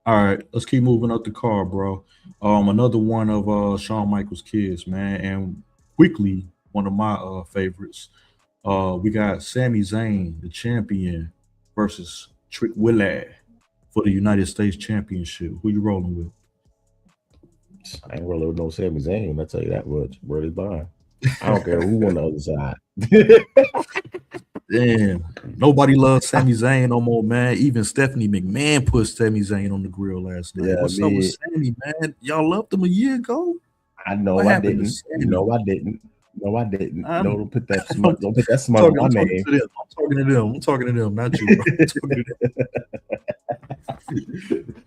All right, let's keep moving up the card, bro. Another one of Shawn Michaels' kids, man, and quickly one of my favorites. We got Sami Zayn, the champion, versus Trick Willie for the United States Championship. Who you rolling with? I ain't rolling with no Sami Zayn. I tell you that much. Word is bond. I don't care who on the other side. Damn, nobody loves Sami Zayn no more, man. Even Stephanie McMahon put Sami Zayn on the grill last night. What's up with Sami, man? Y'all loved him a year ago. I know I didn't. No, I didn't. Don't put that smut. Don't put that smut on my name. I'm talking to them, not you.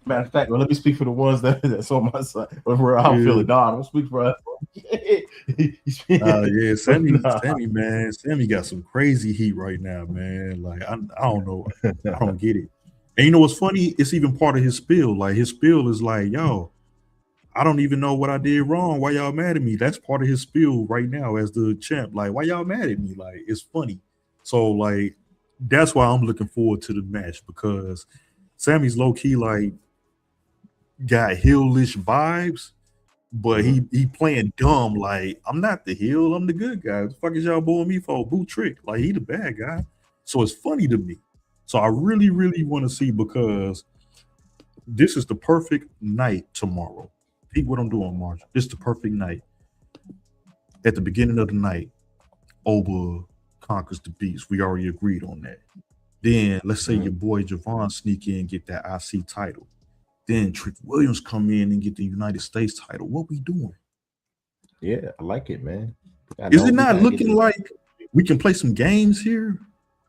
Matter of fact, well, let me speak for the ones that's on my side. Where I feel it. Nah, I don't speak for us. Yeah, Sami, man. Sami got some crazy heat right now, man. Like, I don't know. I don't get it. And you know what's funny? It's even part of his spiel. Like, his spiel is like, yo, I don't even know what I did wrong. Why y'all mad at me? That's part of his spiel right now as the champ. Like, why y'all mad at me? Like, it's funny. So, like, that's why I'm looking forward to the match, because Sami's low key like got heelish vibes, but he playing dumb. Like, I'm not the heel, I'm the good guy. What the fuck is y'all booing me for? Boo Trick. Like, he the bad guy. So it's funny to me. So I really, really want to see, because this is the perfect night tomorrow. Peep what I'm doing, Marge. This is the perfect night. At the beginning of the night, Oba conquers the beast. We already agreed on that. Then let's say your boy Javon sneak in and get that IC title. Then Trick Williams come in and get the United States title. What we doing? Yeah, I like it, man. Is it not looking like we can play some games here?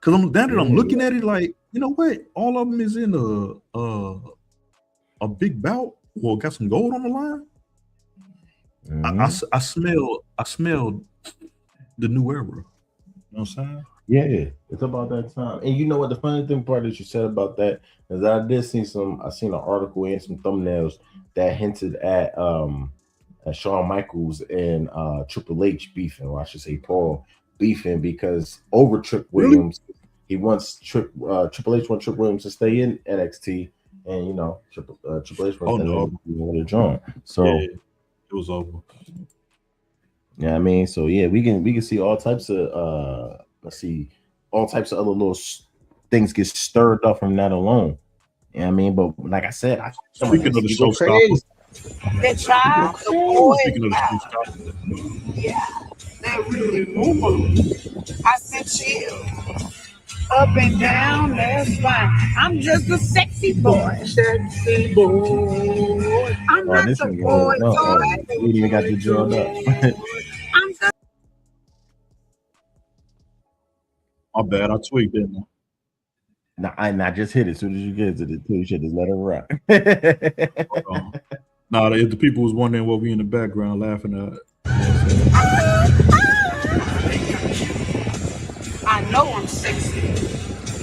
Because I'm looking at it like, you know what? All of them is in a big bout. Well, got some gold on the line. I smell the new era. You know what I'm saying? Yeah, it's about that time. And you know what the funny thing part that you said about that is that I seen an article and some thumbnails that hinted at Shawn Michaels and Triple H beefing, or I should say Paul beefing, because over Trick Williams, he wants Triple H wants Trick Williams to stay in NXT, and you know Triple H wants to join. So it was over. Yeah, I mean, so yeah, we can see all types of all types of other little things get stirred up from that alone. Yeah, I mean, but like I said, speaking of the showstopper, they tried the boy. Yeah, they really move. I said chill. Up and down, that's fine. I'm just a sexy boy. Sexy boy. I'm not a boy toy. We even got the job up. I'm just. My bad, I tweaked it. Nah, I just hit it as soon as you get to the two. You should just let it rock. Nah, if the people was wondering what we in the background laughing at. I know I'm sexy.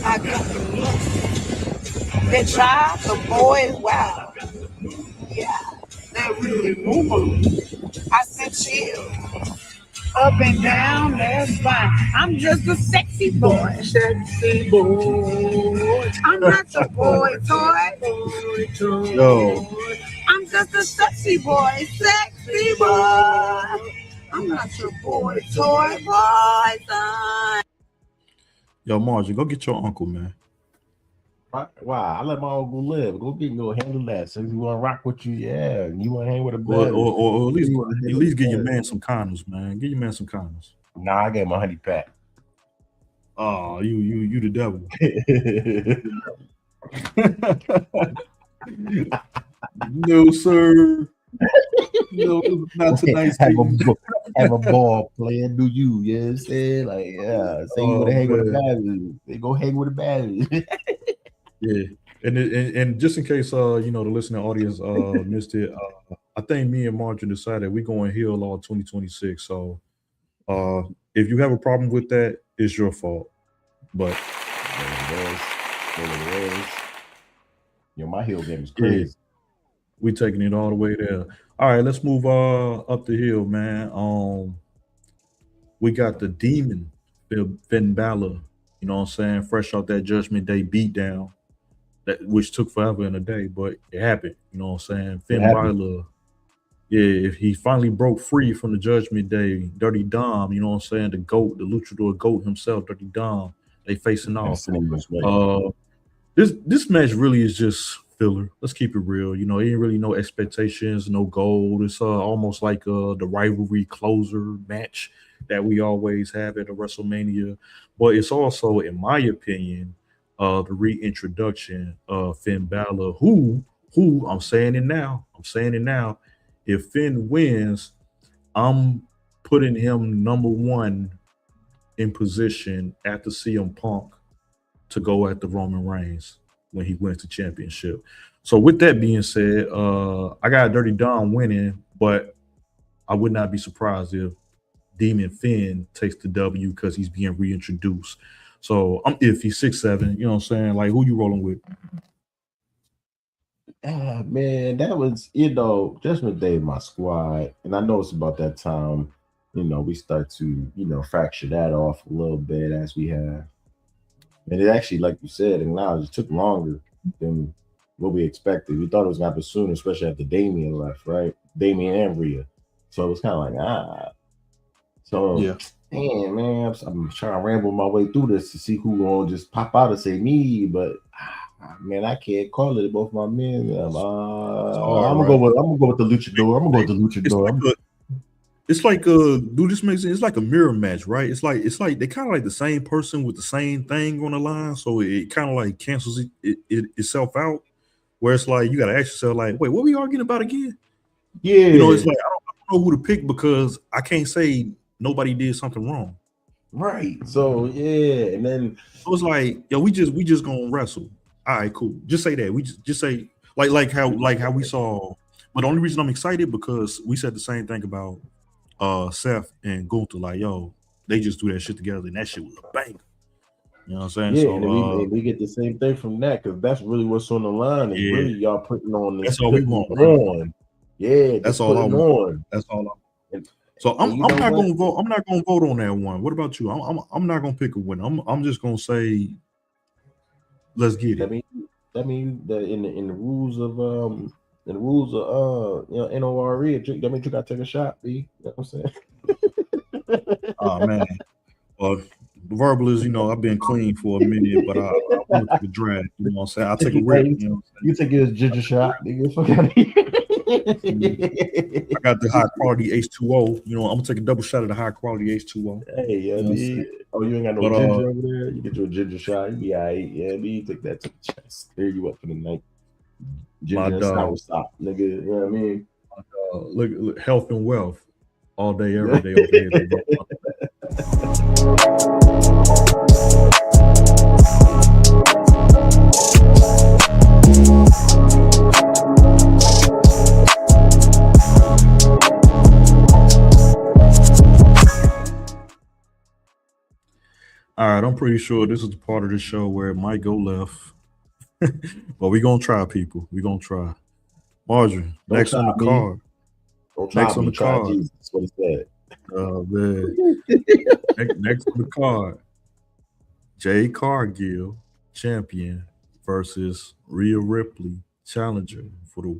I got the looks. They try the boys wow. Yeah, they really move. I said chill. Up and down, that's fine. I'm just a sexy boy. Sexy boy. I'm not your boy toy. Yo. I'm just a sexy boy. Sexy boy. I'm not your boy toy, boy son. Yo, Margie, go get your uncle, man. Wow, I let my uncle live. Go handle that. So you want to rock with you, yeah. You want to hang with a bed, or at least give your man some condoms, man. Give your man some condoms. Nah, I gave him a honey pack. Oh, you the devil. No, sir. No, not tonight. Have a ball playing. Do you? You know what I'm saying? Like, yeah. Say you want to hang with a bad. They go hang with a bad. Yeah, and just in case the listening audience missed it, I think me and Marjorie decided we're going heel all 2026. So if you have a problem with that, it's your fault. But my heel game is crazy. Yeah, we taking it all the way there. All right, let's move up the hill, man. We got the Demon Finn Balor. You know what I'm saying? Fresh out that Judgment Day beatdown. Which took forever in a day, but it happened. You know what I'm saying? Finn Balor, yeah, if he finally broke free from the Judgment Day, Dirty Dom, you know what I'm saying? The GOAT, the luchador GOAT himself, Dirty Dom, they facing off. This match really is just filler. Let's keep it real. You know, ain't really no expectations, no gold. It's almost like the rivalry closer match that we always have at a WrestleMania. But it's also, in my opinion, the reintroduction of Finn Balor, who I'm saying it now. If Finn wins, I'm putting him number one in position after CM Punk to go at the Roman Reigns when he wins the championship. So with that being said, I got Dirty Dom winning, but I would not be surprised if Demon Finn takes the W because he's being reintroduced. So I'm iffy 6'7", you know what I'm saying? Like, who you rolling with? Man, that was, Judgment Day, my squad. And I know it's about that time, we start to, fracture that off a little bit as we have. And it actually, like you said, it took longer than what we expected. We thought it was going to happen sooner, especially after Damian left, right? Damian and Rhea. So it was kind of like, So, yeah. Damn, man, I'm trying to ramble my way through this to see who will just pop out and say me, but man, I can't call it. Both my men. I'm gonna go with the luchador. It's like do this make sense? It's like a mirror match, right? It's like they kind of like the same person with the same thing on the line, so it kind of like cancels itself out. Where it's like you gotta ask yourself, like, wait, what are we arguing about again? Yeah, it's like know who to pick because I can't say nobody did something wrong. Right. So yeah, and then it was like, yo, we just gonna wrestle. All right, cool. Just say that. We just say like how we saw. But the only reason I'm excited because we said the same thing about Seth and Gunther. Like, yo, they just do that shit together, and that shit was a banger. You know what I'm saying? Yeah, so and we get the same thing from that because that's really what's on the line. Is really y'all putting on this. That's all we want. On. Yeah, that's all I want. On. That's all I want. So I'm not gonna vote. I'm not gonna vote on that one. What about you? I'm not gonna pick a winner. I'm just gonna say, let's get it. That means that in the rules of NORE, that means you gotta take a shot, B. You know what I'm saying? Oh man. Verbal is, I've been clean for a minute, but I went to the draft. You know what I'm saying? I'll take a rip. You take it as ginger shot, nigga. Fuck out of here. I got the high quality H2O. I'm gonna take a double shot of the high quality H2O. Hey, yeah, you ain't got no ginger over there. You get you a ginger shot. You be all right. Yeah, you take that to the chest. Clear you up for the night. Ginger and sour stop, nigga. You know what I mean? Look, health and wealth all day, every day over here. All right, I'm pretty sure this is the part of the show where it might go left, but we're gonna try, people. We're gonna try. Marjorie, next on the card. Next on the card. Jesus, that's what he said. Oh man. next on the card, Jade Cargill, champion, versus Rhea Ripley, challenger for the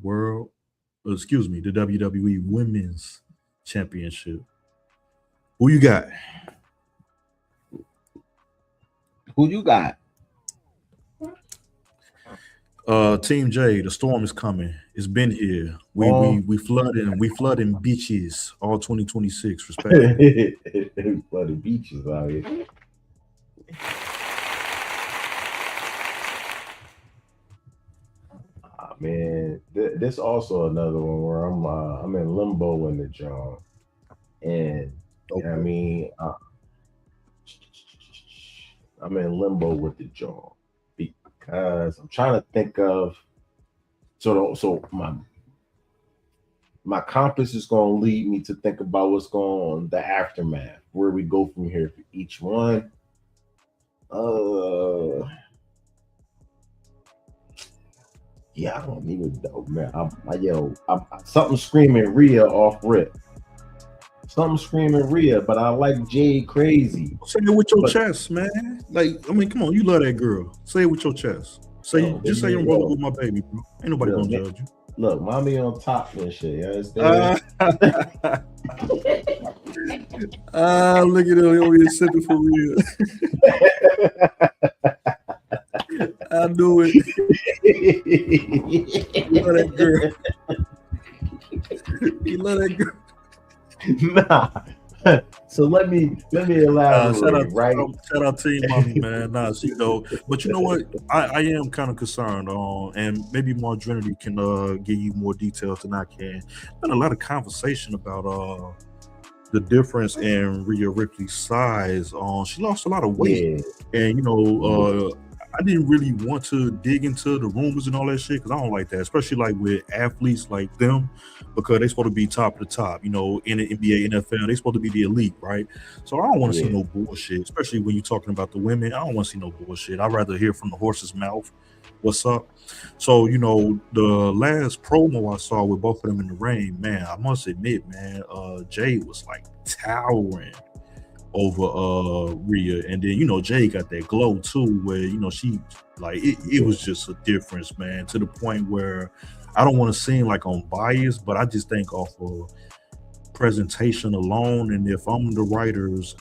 the WWE Women's Championship. Who you got? Who you got? Team J, the storm is coming. It's been here. We flooding beaches all 2026. Respect. Flooding beaches out here. Man, this also another one where I'm in limbo in the job, and okay. You know what I mean, I'm in limbo with the job because I'm trying to think of so my compass is going to lead me to think about what's going on, the aftermath, where we go from here for each one. Yeah, I don't even know, man. I'm something screaming Rhea off rip. Something screaming Rhea, but I like Jade crazy. Say it with your chest, man. Like, I mean, come on, you love that girl. Say it with your chest. Just say I'm rolling with my baby, bro. Ain't nobody gonna judge you. Look, mommy on top and shit. You understand? Look at him over here sipping for real. I knew it. You love that girl. You love that girl. Nah. So let me elaborate. Shout out to you, mommy, man. Nah, she though. But you know what? I am kind of concerned and maybe Marjorie can give you more details than I can. Been a lot of conversation about the difference in Rhea Ripley's size. She lost a lot of weight, and I didn't really want to dig into the rumors and all that shit because I don't like that, especially like with athletes like them, because they're supposed to be top of the top, in the NBA, NFL, they're supposed to be the elite, right? So I don't want to see no bullshit, especially when you're talking about the women. I don't want to see no bullshit. I'd rather hear from the horse's mouth what's up. So, the last promo I saw with both of them in the ring, man, I must admit, man, Jade was like towering over Rhea, and then Jay got that glow too, where she like it was just a difference, man, to the point where I don't want to seem like I'm biased, but I just think off of presentation alone, and if I'm the writers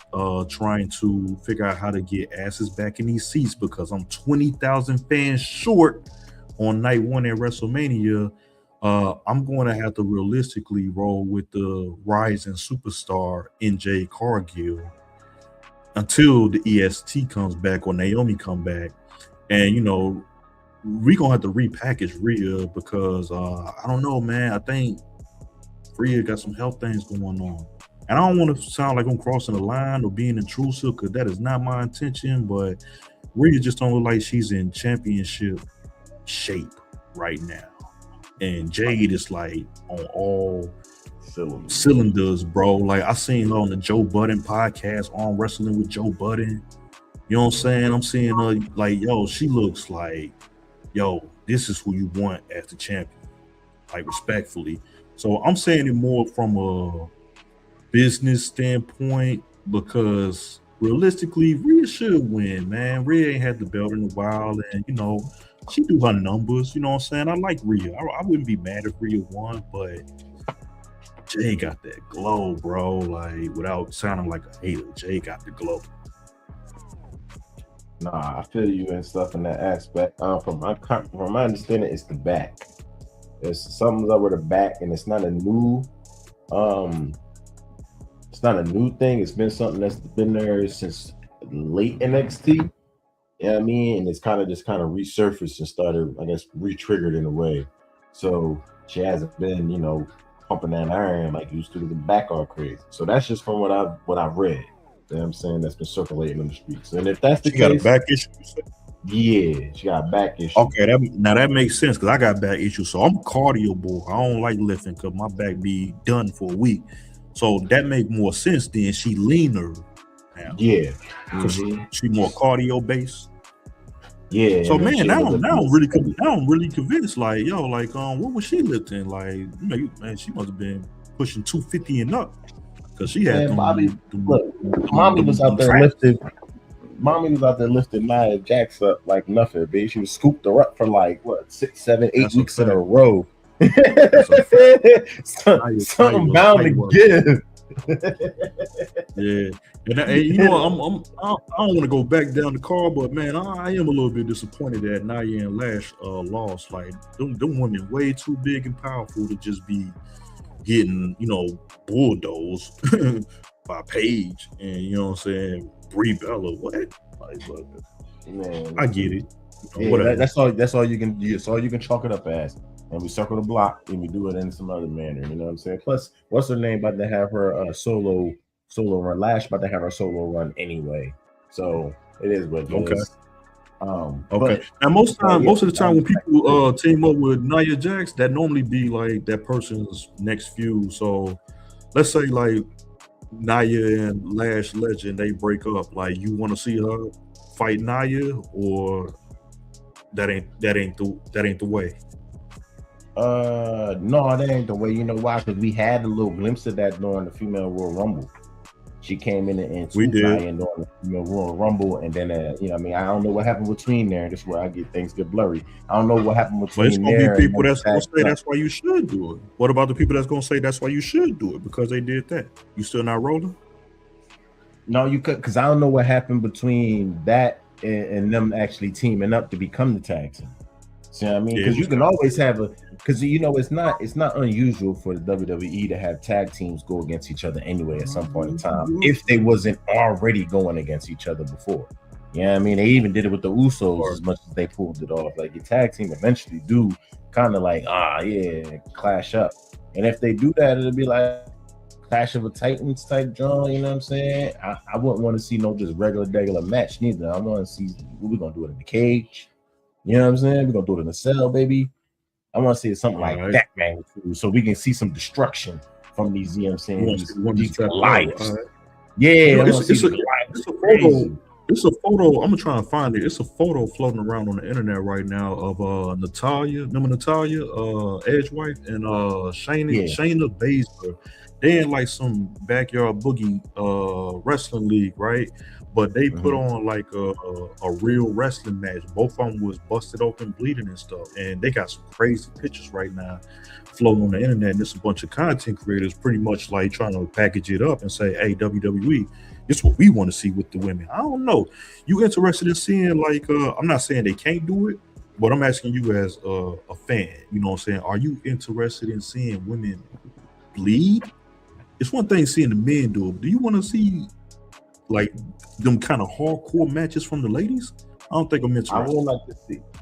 trying to figure out how to get asses back in these seats because I'm 20,000 fans short on night one at WrestleMania, I'm going to have to realistically roll with the rising superstar in Jade Cargill until the EST comes back or Naomi come back. And, we're going to have to repackage Rhea because I don't know, man. I think Rhea got some health things going on. And I don't want to sound like I'm crossing the line or being intrusive, because that is not my intention, but Rhea just don't look like she's in championship shape right now. And Jade is like on all cylinders, bro. Like I seen her on the Joe Budden podcast, on Wrestling with Joe Budden. You know what I'm saying? I'm seeing her like, yo, she looks like, yo, this is who you want as the champion, like respectfully. So I'm saying it more from a business standpoint, because realistically, Rhea should win, man. Rhea ain't had the belt in a while, and you know, she do her numbers. You know what I'm saying? I like Rhea. I wouldn't be mad if Rhea won, but Jay got that glow, bro. Like, without sounding like a hater, Jay got the glow. Nah, I feel you and stuff in that aspect. From my understanding, it's the back. There's something up with the back, and it's not a new thing. It's been something that's been there since late NXT. You know what I mean? And it's kind of resurfaced and started, I guess, re-triggered in a way. So she hasn't been, you know, pumping that iron like used to. The back all crazy. So that's just from what I've read. You know what I'm saying? That's been circulating on the streets. And if that's the case, got a back issue. Yeah, she got a back issue. Okay, that makes sense, because I got back issues. So I'm a cardio boy. I don't like lifting because my back be done for a week. So that make more sense than she leaner now. Yeah. She more cardio based. Yeah. So man, now I'm really convinced. Like, yo, like what was she lifting? Like, man, she must have been pushing 250 and up. Because she had Mommy was out there lifting Nia Jax up like nothing, baby. She was scooped her up for like 6, 7, 8 weeks in a row. Something bound to give. Yeah, and you know, I don't want to go back down the card, but man, I am a little bit disappointed that Nia and Lash lost. Like, them women way too big and powerful to just be getting, you know, bulldozed by Paige and, you know what I'm saying, Brie Bella. What? Like, but, man, I get it. You know, yeah, that's all you can do. That's all you can chalk it up as. And we circle the block and we do it in some other manner. You know what I'm saying? Plus, what's her name about to have her solo run? Lash about to have her solo run anyway. So it is what it is. Okay. Now most of the time when people team up with Nia Jax, that normally be like that person's next feud. So let's say like Nia and Lash Legend, they break up. Like, you want to see her fight Nia, or that ain't the way? No, that ain't the way. You know why? Because we had a little glimpse of that during the Female Royal Rumble. She came in and during the Female Royal Rumble, and then you know, I mean, I don't know what happened between there. That's where things get blurry. I don't know what happened between there. But it's gonna be people that's gonna say that's why you should do it. What about the people that's gonna say that's why you should do it because they did that? You still not rolling? No, you could, because I don't know what happened between that and them actually teaming up to become the tag team. See what I mean? Because you can always have because you know it's not unusual for the WWE to have tag teams go against each other anyway at some point in time if they wasn't already going against each other before. Yeah, you know I mean, they even did it with the Usos as much as they pulled it off. Like, your tag team eventually do kind of like clash up, and if they do that, it'll be like Clash of the Titans type draw. You know what I'm saying? I wouldn't want to see no just regular match neither. I want to see we're gonna do it in the cage. You know what I'm saying? We're gonna do it in the cell, baby. I want to see something like that, man, so we can see some destruction from these. You know what I'm saying? These lives. Yeah, it's a photo. I'm gonna try and find it. It's a photo floating around on the internet right now of Natalia. Remember Natalia, Edge wife, and Shayna Baszler. They in like some backyard boogie wrestling league, right? But they put on like a real wrestling match. Both of them was busted open, bleeding and stuff. And they got some crazy pictures right now floating on the internet. And there's a bunch of content creators pretty much like trying to package it up and say, hey, WWE, this is what we want to see with the women. I don't know. You interested in seeing like, I'm not saying they can't do it, but I'm asking you as a fan, you know what I'm saying? Are you interested in seeing women bleed? It's one thing seeing the men do it. Do you want to see like them kind of hardcore matches from the ladies? I don't think I'm interested.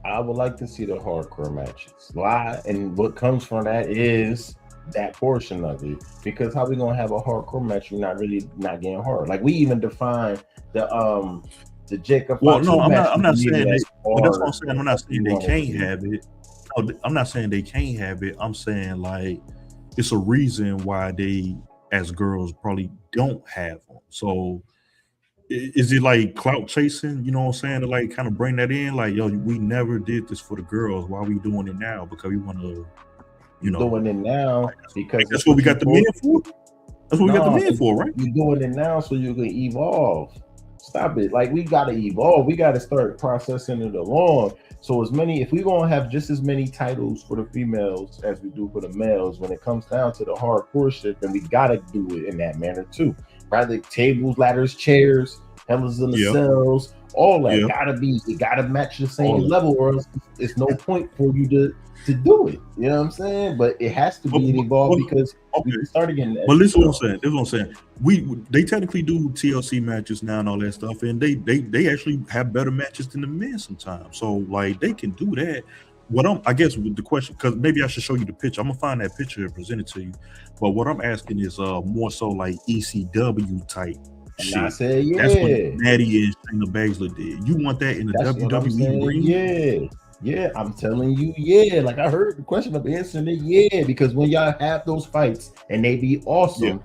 I would like to see the hardcore matches. Why? And what comes from that is that portion of it, because how we gonna have a hardcore match? You're not getting hard. Like we even define the Jacob Well, Fatu no, match. I'm not saying as they. But that's what I'm hard saying. I'm not saying they wanted can't to. have it. No, I'm not saying they can't have it. I'm saying like it's a reason why they, as girls, probably don't have them. So is it like clout chasing? You know what I'm saying? To like kind of bring that in, like, yo, we never did this for the girls. Why are we doing it now? Because we want to, you know, Doing it now because that's what we got the men for. That's what we got the No, men for, right? you're doing it now so you can evolve. Stop it. Like we gotta evolve. We gotta start processing it along. So if we're gonna have just as many titles for the females as we do for the males, when it comes down to the hardcore shit, then we gotta do it in that manner too. Rather tables, ladders, chairs, hellas in the cells, all that it gotta match the same level, or else it's no point for you to do it. You know what I'm saying? But it has to be evolved because we started getting that. But listen what I'm saying. This is what I'm saying. They technically do TLC matches now and all that stuff, and they actually have better matches than the men sometimes. So like they can do that. I guess with the question, because maybe I should show you the picture. I'm gonna find that picture and present it to you. But what I'm asking is more so like ECW type shit. I said, that's what Natty and Shayna Baszler did. You want that in the WWE ring? Yeah, I'm telling you, yeah. Like I heard the question of answering it, yeah, because when y'all have those fights and they be awesome,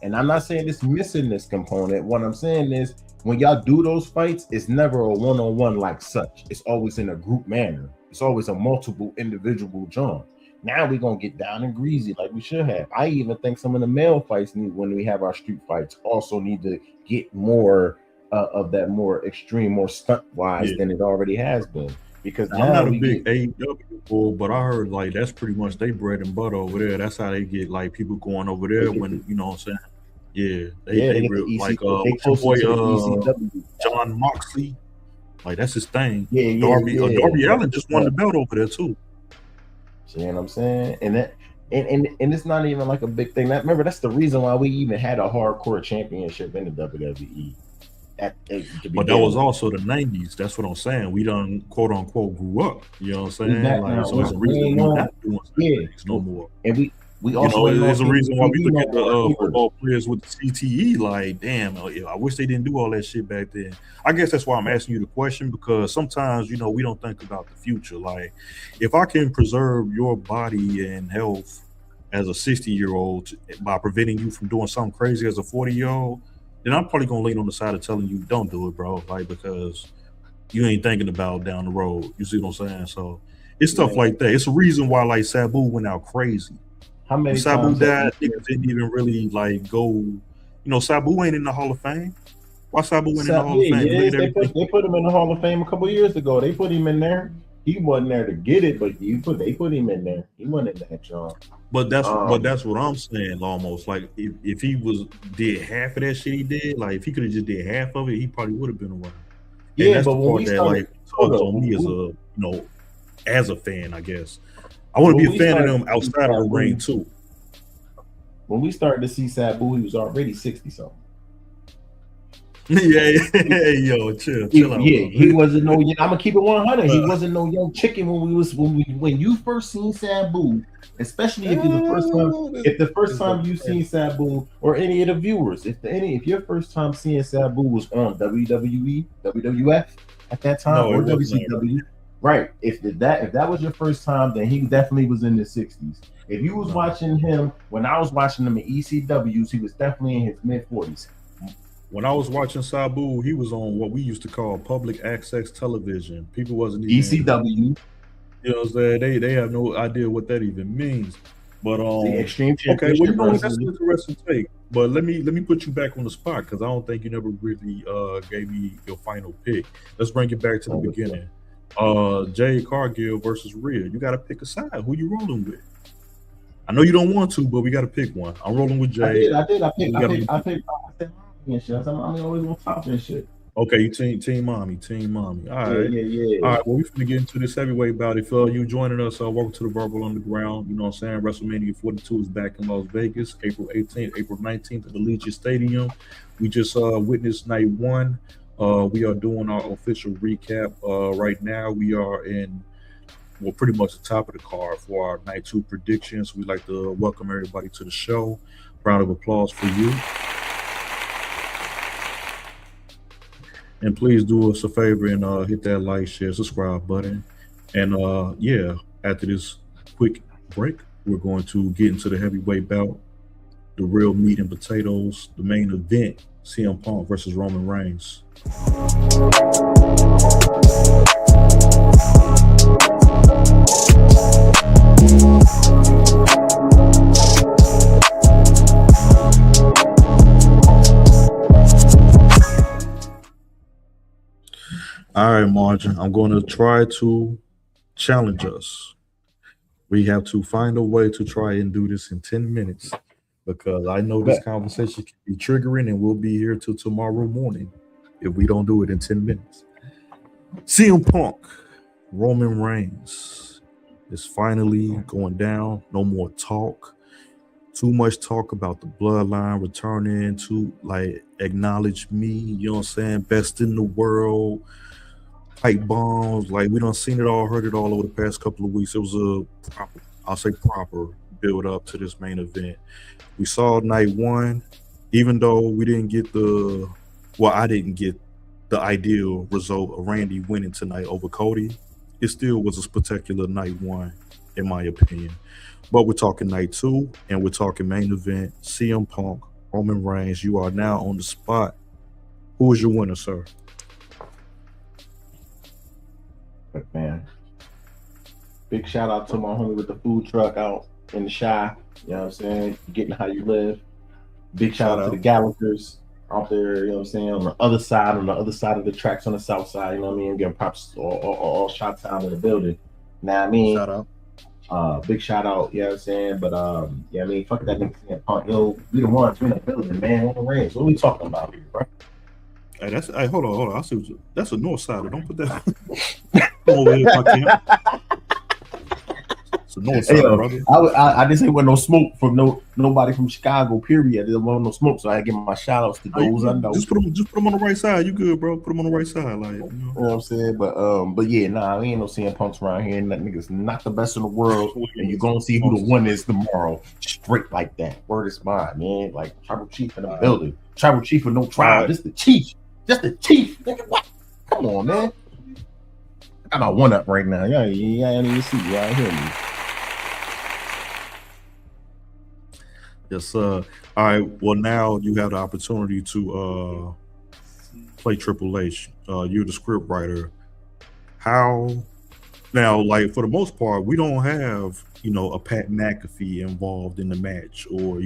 and I'm not saying it's missing this component. What I'm saying is when y'all do those fights, it's never a one-on-one like such. It's always in a group manner. It's always a multiple individual jump. Now we're gonna get down and greasy like we should have. I even think some of the male fights when we have our street fights also need to get more of that more extreme, more stunt wise than it already has been. Because I'm not a big AEW bull, but I heard like that's pretty much they bread and butter over there. That's how they get like people going over there when you know what I'm saying. Yeah, they real, like what's your boy John Moxley, like that's his thing. Darby Allin just won the belt over there too. See what I'm saying? And it's not even like a big thing. Remember, that's the reason why we even had a hardcore championship in the WWE. But that was also the 90s. That's what I'm saying. We done quote unquote grew up. You know what I'm saying? Like, so it's a reason we're not doing things no more. And we also there's a reason why we look at the football players with the CTE. Like, damn, I wish they didn't do all that shit back then. I guess that's why I'm asking you the question, because sometimes we don't think about the future. Like, if I can preserve your body and health as a 60-year-old by preventing you from doing something crazy as a 40-year-old, then I'm probably gonna lean on the side of telling you don't do it, bro. Like, because you ain't thinking about down the road. You see what I'm saying? So it's stuff like that. It's a reason why like Sabu went out crazy. How many when Sabu died, niggas didn't even really like go. Sabu ain't in the Hall of Fame. Why Sabu went in the Hall of Fame? Yes, they put him in the Hall of Fame a couple of years ago. They put him in there. He wasn't there to get it, but they put him in there. He wasn't in that job. But that's what I'm saying. Almost like if he did half of that shit he did, like if he could have just did half of it, he probably would have been around. And that's but the part that like tugs on me as a fan, I guess. I want to be a fan of them outside of the ring too. When we started to see Sabu, he was already 60-something. Yo, chill out. Yeah, he wasn't no. I'm gonna keep it 100. He wasn't no young chicken when you first seen Sabu, especially if the first time you seen Sabu, or any of the viewers, if your first time seeing Sabu was on WWE, WWF at that time, or WCW, right? If that was your first time, then he definitely was in the 60s. If you was watching him when I was watching him in ECWs, he was definitely in his mid 40s. When I was watching Sabu, he was on what we used to call public access television. People wasn't even ECW. You know what I'm saying? They have no idea what that even means. But extreme okay, well, that's an interesting take. But let me put you back on the spot, because I don't think you never really gave me your final pick. Let's bring it back to the beginning. Jade Cargill versus Rhea. You got to pick a side. Who you rolling with? I know you don't want to, but we got to pick one. I'm rolling with Jade. I picked. And shit. I'm always on top of that shit. Okay, you team mommy. All right. Yeah. All right, well, we're going to get into this heavyweight bout. If you joining us, welcome to the Verbal Underground. You know what I'm saying? WrestleMania 42 is back in Las Vegas, April 18th, April 19th at the Allegiant Stadium. We just witnessed night one. We are doing our official recap. Right now, we are in well, pretty much the top of the card for our night 2 predictions. We'd like to welcome everybody to the show. Round of applause for you. And please do us a favor and hit that like, share, subscribe button. And yeah, after this quick break, we're going to get into the heavyweight bout, the real meat and potatoes, the main event, CM Punk versus Roman Reigns. All right, Margin, I'm going to try to challenge us. We have to find a way to try and do this in 10 minutes because I know this conversation can be triggering and we'll be here till tomorrow morning if we don't do it in 10 minutes. CM Punk, Roman Reigns is finally going down. No more talk. Too much talk about the bloodline returning to like acknowledge me, you know what I'm saying? Best in the world. Pipe bombs, like we done seen it all, heard it all over the past couple of weeks. It was a proper, I'll say proper build up to this main event. We saw night 1, even though we didn't get I didn't get the ideal result of Randy winning tonight over Cody. It still was a spectacular night 1, in my opinion. But we're talking night 2, and we're talking main event, CM Punk, Roman Reigns. You are now on the spot. Who is your winner, sir? Man, big shout out to my homie with the food truck out in the Shy. You know what I'm saying? Getting how you live. Big shout out to the Gallagher's out there. You know what I'm saying? On the other side of the tracks on the south side. You know what I mean? Getting props all shots out in the building. Now I mean, Shout out. Big shout out. You know what I'm saying? But yeah, I mean, fuck that nigga CM Punk. Yo, we the ones in the building, man. On the range. What are we talking about here, bro? Hey, hold on. I see that's a north sider. Don't put that over here, my camp. It's a north sider, brother. I just ain't want no smoke from nobody from Chicago. Period. I didn't want no smoke, so I give my shout outs to those I know. Just put them on the right side. You good, bro? Put them on the right side, like you know. You know what I'm saying? But yeah, nah, we ain't no CM Punks around here. And that nigga's not the best in the world, and you're gonna see who the one is tomorrow. Straight like that. Word is mine, man. Like tribal chief in the building. Tribal chief with no tribe. Just the chief. Just the chief. Nigga, what? Come on, man. I got my one up right now. Yeah, I didn't even see you. Y'all hear me. Yes, sir. All right. Well, now you have the opportunity to play Triple H. You're the script writer. How now? Like for the most part, we don't have a Pat McAfee involved in the match, or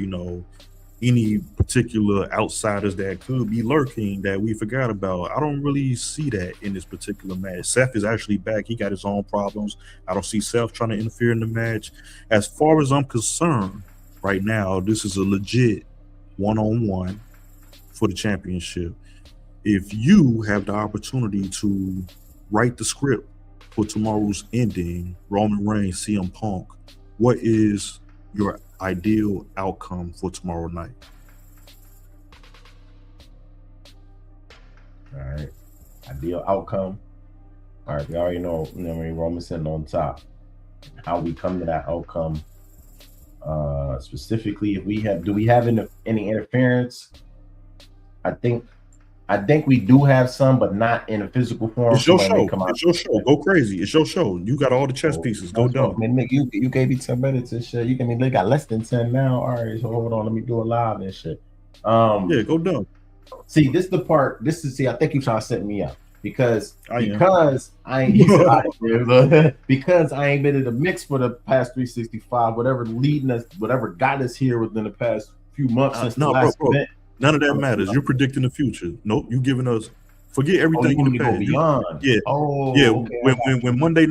any particular outsiders that could be lurking that we forgot about. I don't really see that in this particular match. Seth is actually back. He got his own problems. I don't see Seth trying to interfere in the match. As far as I'm concerned, right now, this is a legit one-on-one for the championship. If you have the opportunity to write the script for tomorrow's ending, Roman Reigns, CM Punk, what is your ideal outcome for tomorrow night? All right. Ideal outcome. All right. We already know, Roman sitting on top. How we come to that outcome. Specifically, if do we have any interference? I think we do have some, but not in a physical form. It's your show. It's your show. Go crazy. It's your show. You got all the chess pieces. Go dumb. Man, Nick, you gave me 10 minutes and shit. They got less than 10 now. All right, so hold on. Let me do it live and shit. Yeah, go dumb. See, this is the part. I think you're trying to set me up because I ain't because I ain't been in the mix for the past 365. Whatever got us here within the past few months since the last event. None of that matters. You're predicting the future. Nope, you giving us. Forget everything in the past. Beyond. Okay. When Monday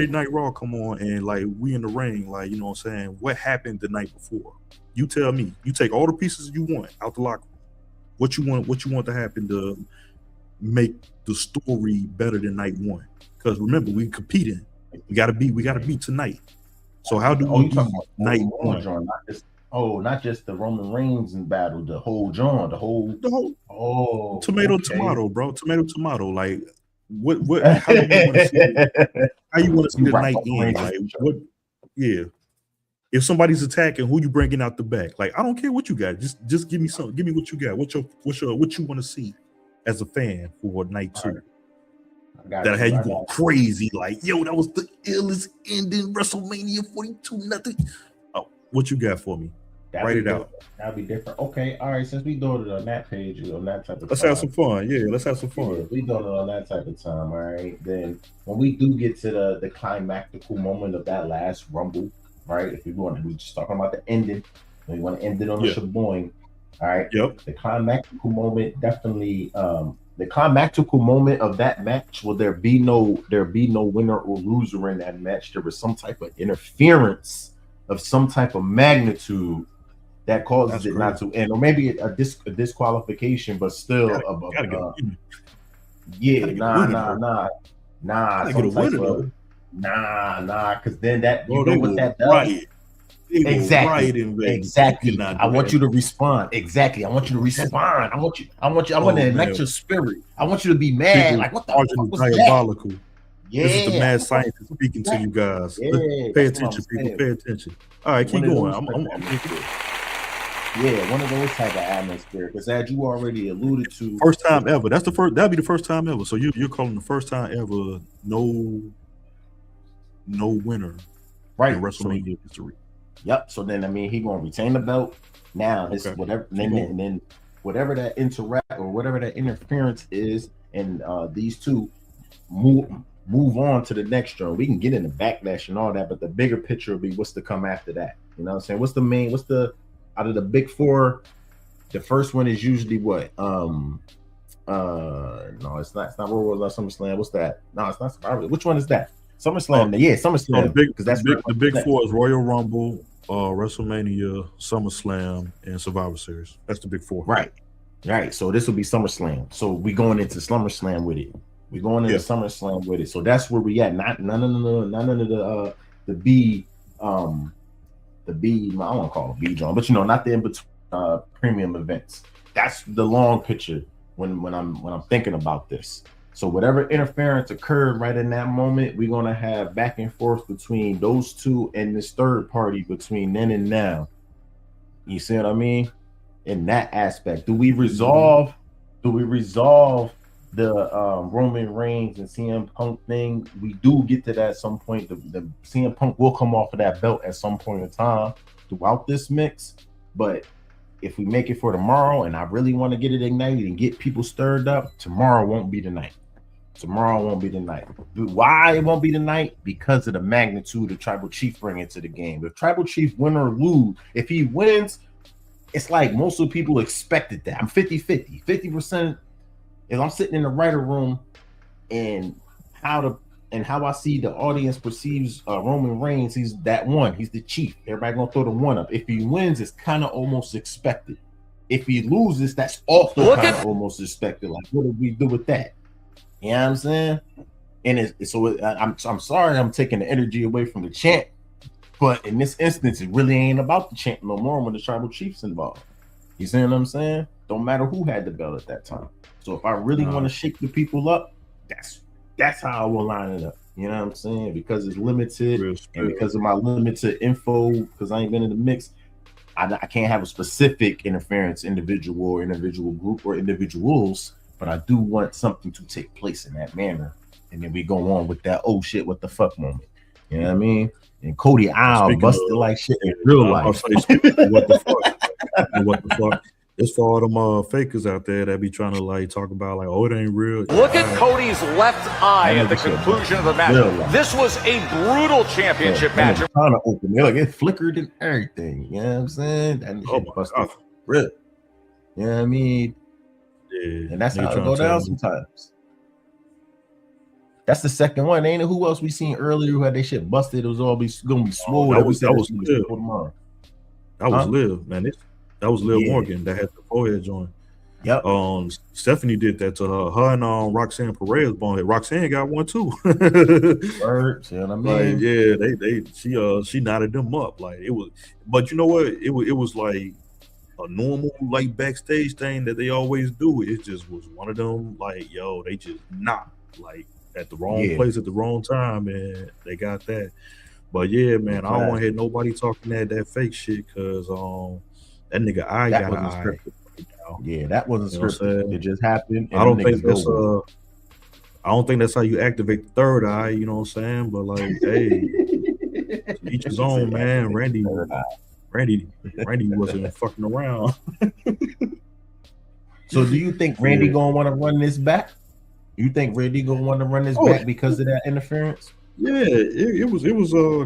Night Raw come on and like we in the ring, like what I'm saying, what happened the night before? You tell me. You take all the pieces you want out the locker room. What you want to happen to make the story better than night 1? Because remember, we competing. We gotta beat tonight. So how do we beat night 1? Not just the Roman Reigns in battle, the whole John, the whole tomato, bro. Tomato. Like what how do you want to see it? How you want to see the night end? Like what? Yeah. If somebody's attacking, who you bringing out the back? Like I don't care what you got. Just give me something. Give me what you got. What you want to see as a fan for night 2? That had you going crazy. Like yo, that was the illest ending WrestleMania 42. Nothing. Oh, what you got for me? Write it out. That'd be different. Okay, all right. Since we doing it on that page, on that type of let's time, have some fun. Yeah, let's have some fun. Yeah, we doing it on that type of time. All right. Then when we do get to the climactical moment of that last Rumble, right? If we just talking about the ending, we want to end it on the shaboing. All right. Yep. The climactical moment definitely. The climactical moment of that match, will there be no winner or loser in that match? There was some type of interference of some type of magnitude that causes it not to end, or maybe a disqualification, but still, nah, because then that you know what that does. Exactly. I want you to respond. Exactly. I want you to respond. I want to ignite your spirit. I want you to be mad. People, like what the fuck was diabolical. That? Yeah. This is the mad scientist speaking to you guys. Pay attention, people. Pay attention. All right, keep going. I'm yeah, one of those type of atmosphere. Because as you already alluded to, first time ever. That'd be the first time ever. So you're calling the first time ever no winner in WrestleMania history. Yep. So then he gonna retain the belt. Now it's whatever, and then whatever that interact or whatever that interference is, and these two move on to the next joint. We can get into backlash and all that, but the bigger picture will be what's to come after that. You know what I'm saying? What's the out of the big four? The first one is usually what? No, it's not Royal Rumble, SummerSlam. What's that? No, it's not Survivor. Which one is that? SummerSlam. SummerSlam. Because that's the big four is Royal Rumble, WrestleMania, SummerSlam, and Survivor Series. That's the big four. Right. So this will be SummerSlam. So we going into SummerSlam with it. We're going into SummerSlam with it. So that's where we at. None of the B I don't want to call it B John, but not the in between premium events. That's the long picture when I'm thinking about this. So whatever interference occurred right in that moment, we're gonna have back and forth between those two and this third party between then and now. You see what I mean? In that aspect, do we resolve the Roman Reigns and CM Punk thing? We do get to that at some point. The CM Punk will come off of that belt at some point in time throughout this mix. But if we make it for tomorrow, and I really want to get it ignited and get people stirred up, tomorrow won't be the night. Tomorrow won't be the night. Why it won't be the night? Because of the magnitude of Tribal Chief bringing to the game. If Tribal Chief win or lose, if he wins, it's like most of the people expected that. I'm 50-50. 50%. If I'm sitting in the writer room and how I see the audience perceives Roman Reigns, he's that one. He's the chief. Everybody gonna throw the one up. If he wins, it's kind of almost expected. If he loses, that's also kind of almost expected. Like, what do we do with that? You know what I'm saying? And I'm sorry I'm taking the energy away from the champ, but in this instance, it really ain't about the champ no more when the Tribal Chief's involved. You see what I'm saying? Don't matter who had the belt at that time. So if I really want to shake the people up, that's how I will line it up. You know what I'm saying? Because it's limited, and because of my limited info, because I ain't been in the mix, I can't have a specific interference, individual group or individuals, but I do want something to take place in that manner. And then we go on with that oh shit, what the fuck moment. You know what I mean? And Cody Owl busted like shit in real life. What the fuck? What the fuck? It's for all them fakers out there that be trying to like talk about like, oh, it ain't real. Look at Cody's left eye at the conclusion of the match. This was a brutal championship match. Trying to open it, like it flickered and everything. You know what I'm saying? And real. You know what I mean? Yeah. And that's how it go down sometimes. That's the second one. Ain't it? Who else we seen earlier who had their shit busted? It was all gonna be swole. That was Liv, man. That was Liv Morgan that had the forehead joint. Yep. Stephanie did that to her. Her and Roxanne Perez bonehead. Roxanne got one too. Words, you know what I mean? Like, she knotted them up. Like it was, but you know what? It was like a normal like backstage thing that they always do. It just was one of them like, yo, they just knocked like at the wrong place at the wrong time, and they got that. But yeah, man, I don't want to hear nobody talking that fake shit because that nigga eye got an eye. Right now. Yeah, that wasn't scripted. It just happened. And I don't think that's I don't think that's how you activate the third eye. You know what I'm saying? But like, hey, each his own, man. Randy wasn't fucking around. So do you think Randy gonna want to run this back? You think Randy gonna want to run this back because of that interference? Yeah, it was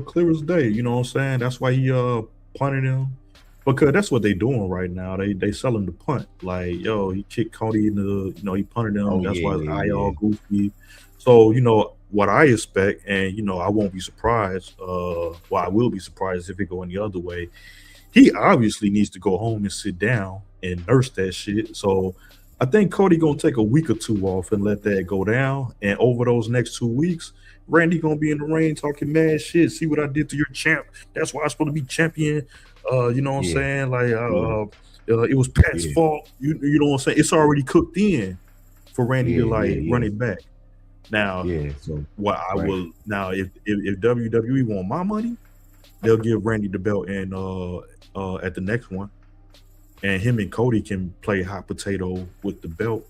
clear as day. You know what I'm saying? That's why he punted him, because that's what they doing right now. They selling the punt. Like, yo, he kicked Cody in the, he punted him. That's why his eye all goofy. So what I expect, and I won't be surprised. I will be surprised if it go any other way. He obviously needs to go home and sit down and nurse that shit. So I think Cody gonna take a week or two off and let that go down. And over those next 2 weeks, Randy gonna be in the ring talking mad shit. See what I did to your champ? That's why I'm supposed to be champion. You know what I'm saying? Like it was Pat's fault. You know what I'm saying? It's already cooked in for Randy to run it back. Now, so what I will now if WWE want my money, they'll give Randy the belt and at the next one, and him and Cody can play hot potato with the belt.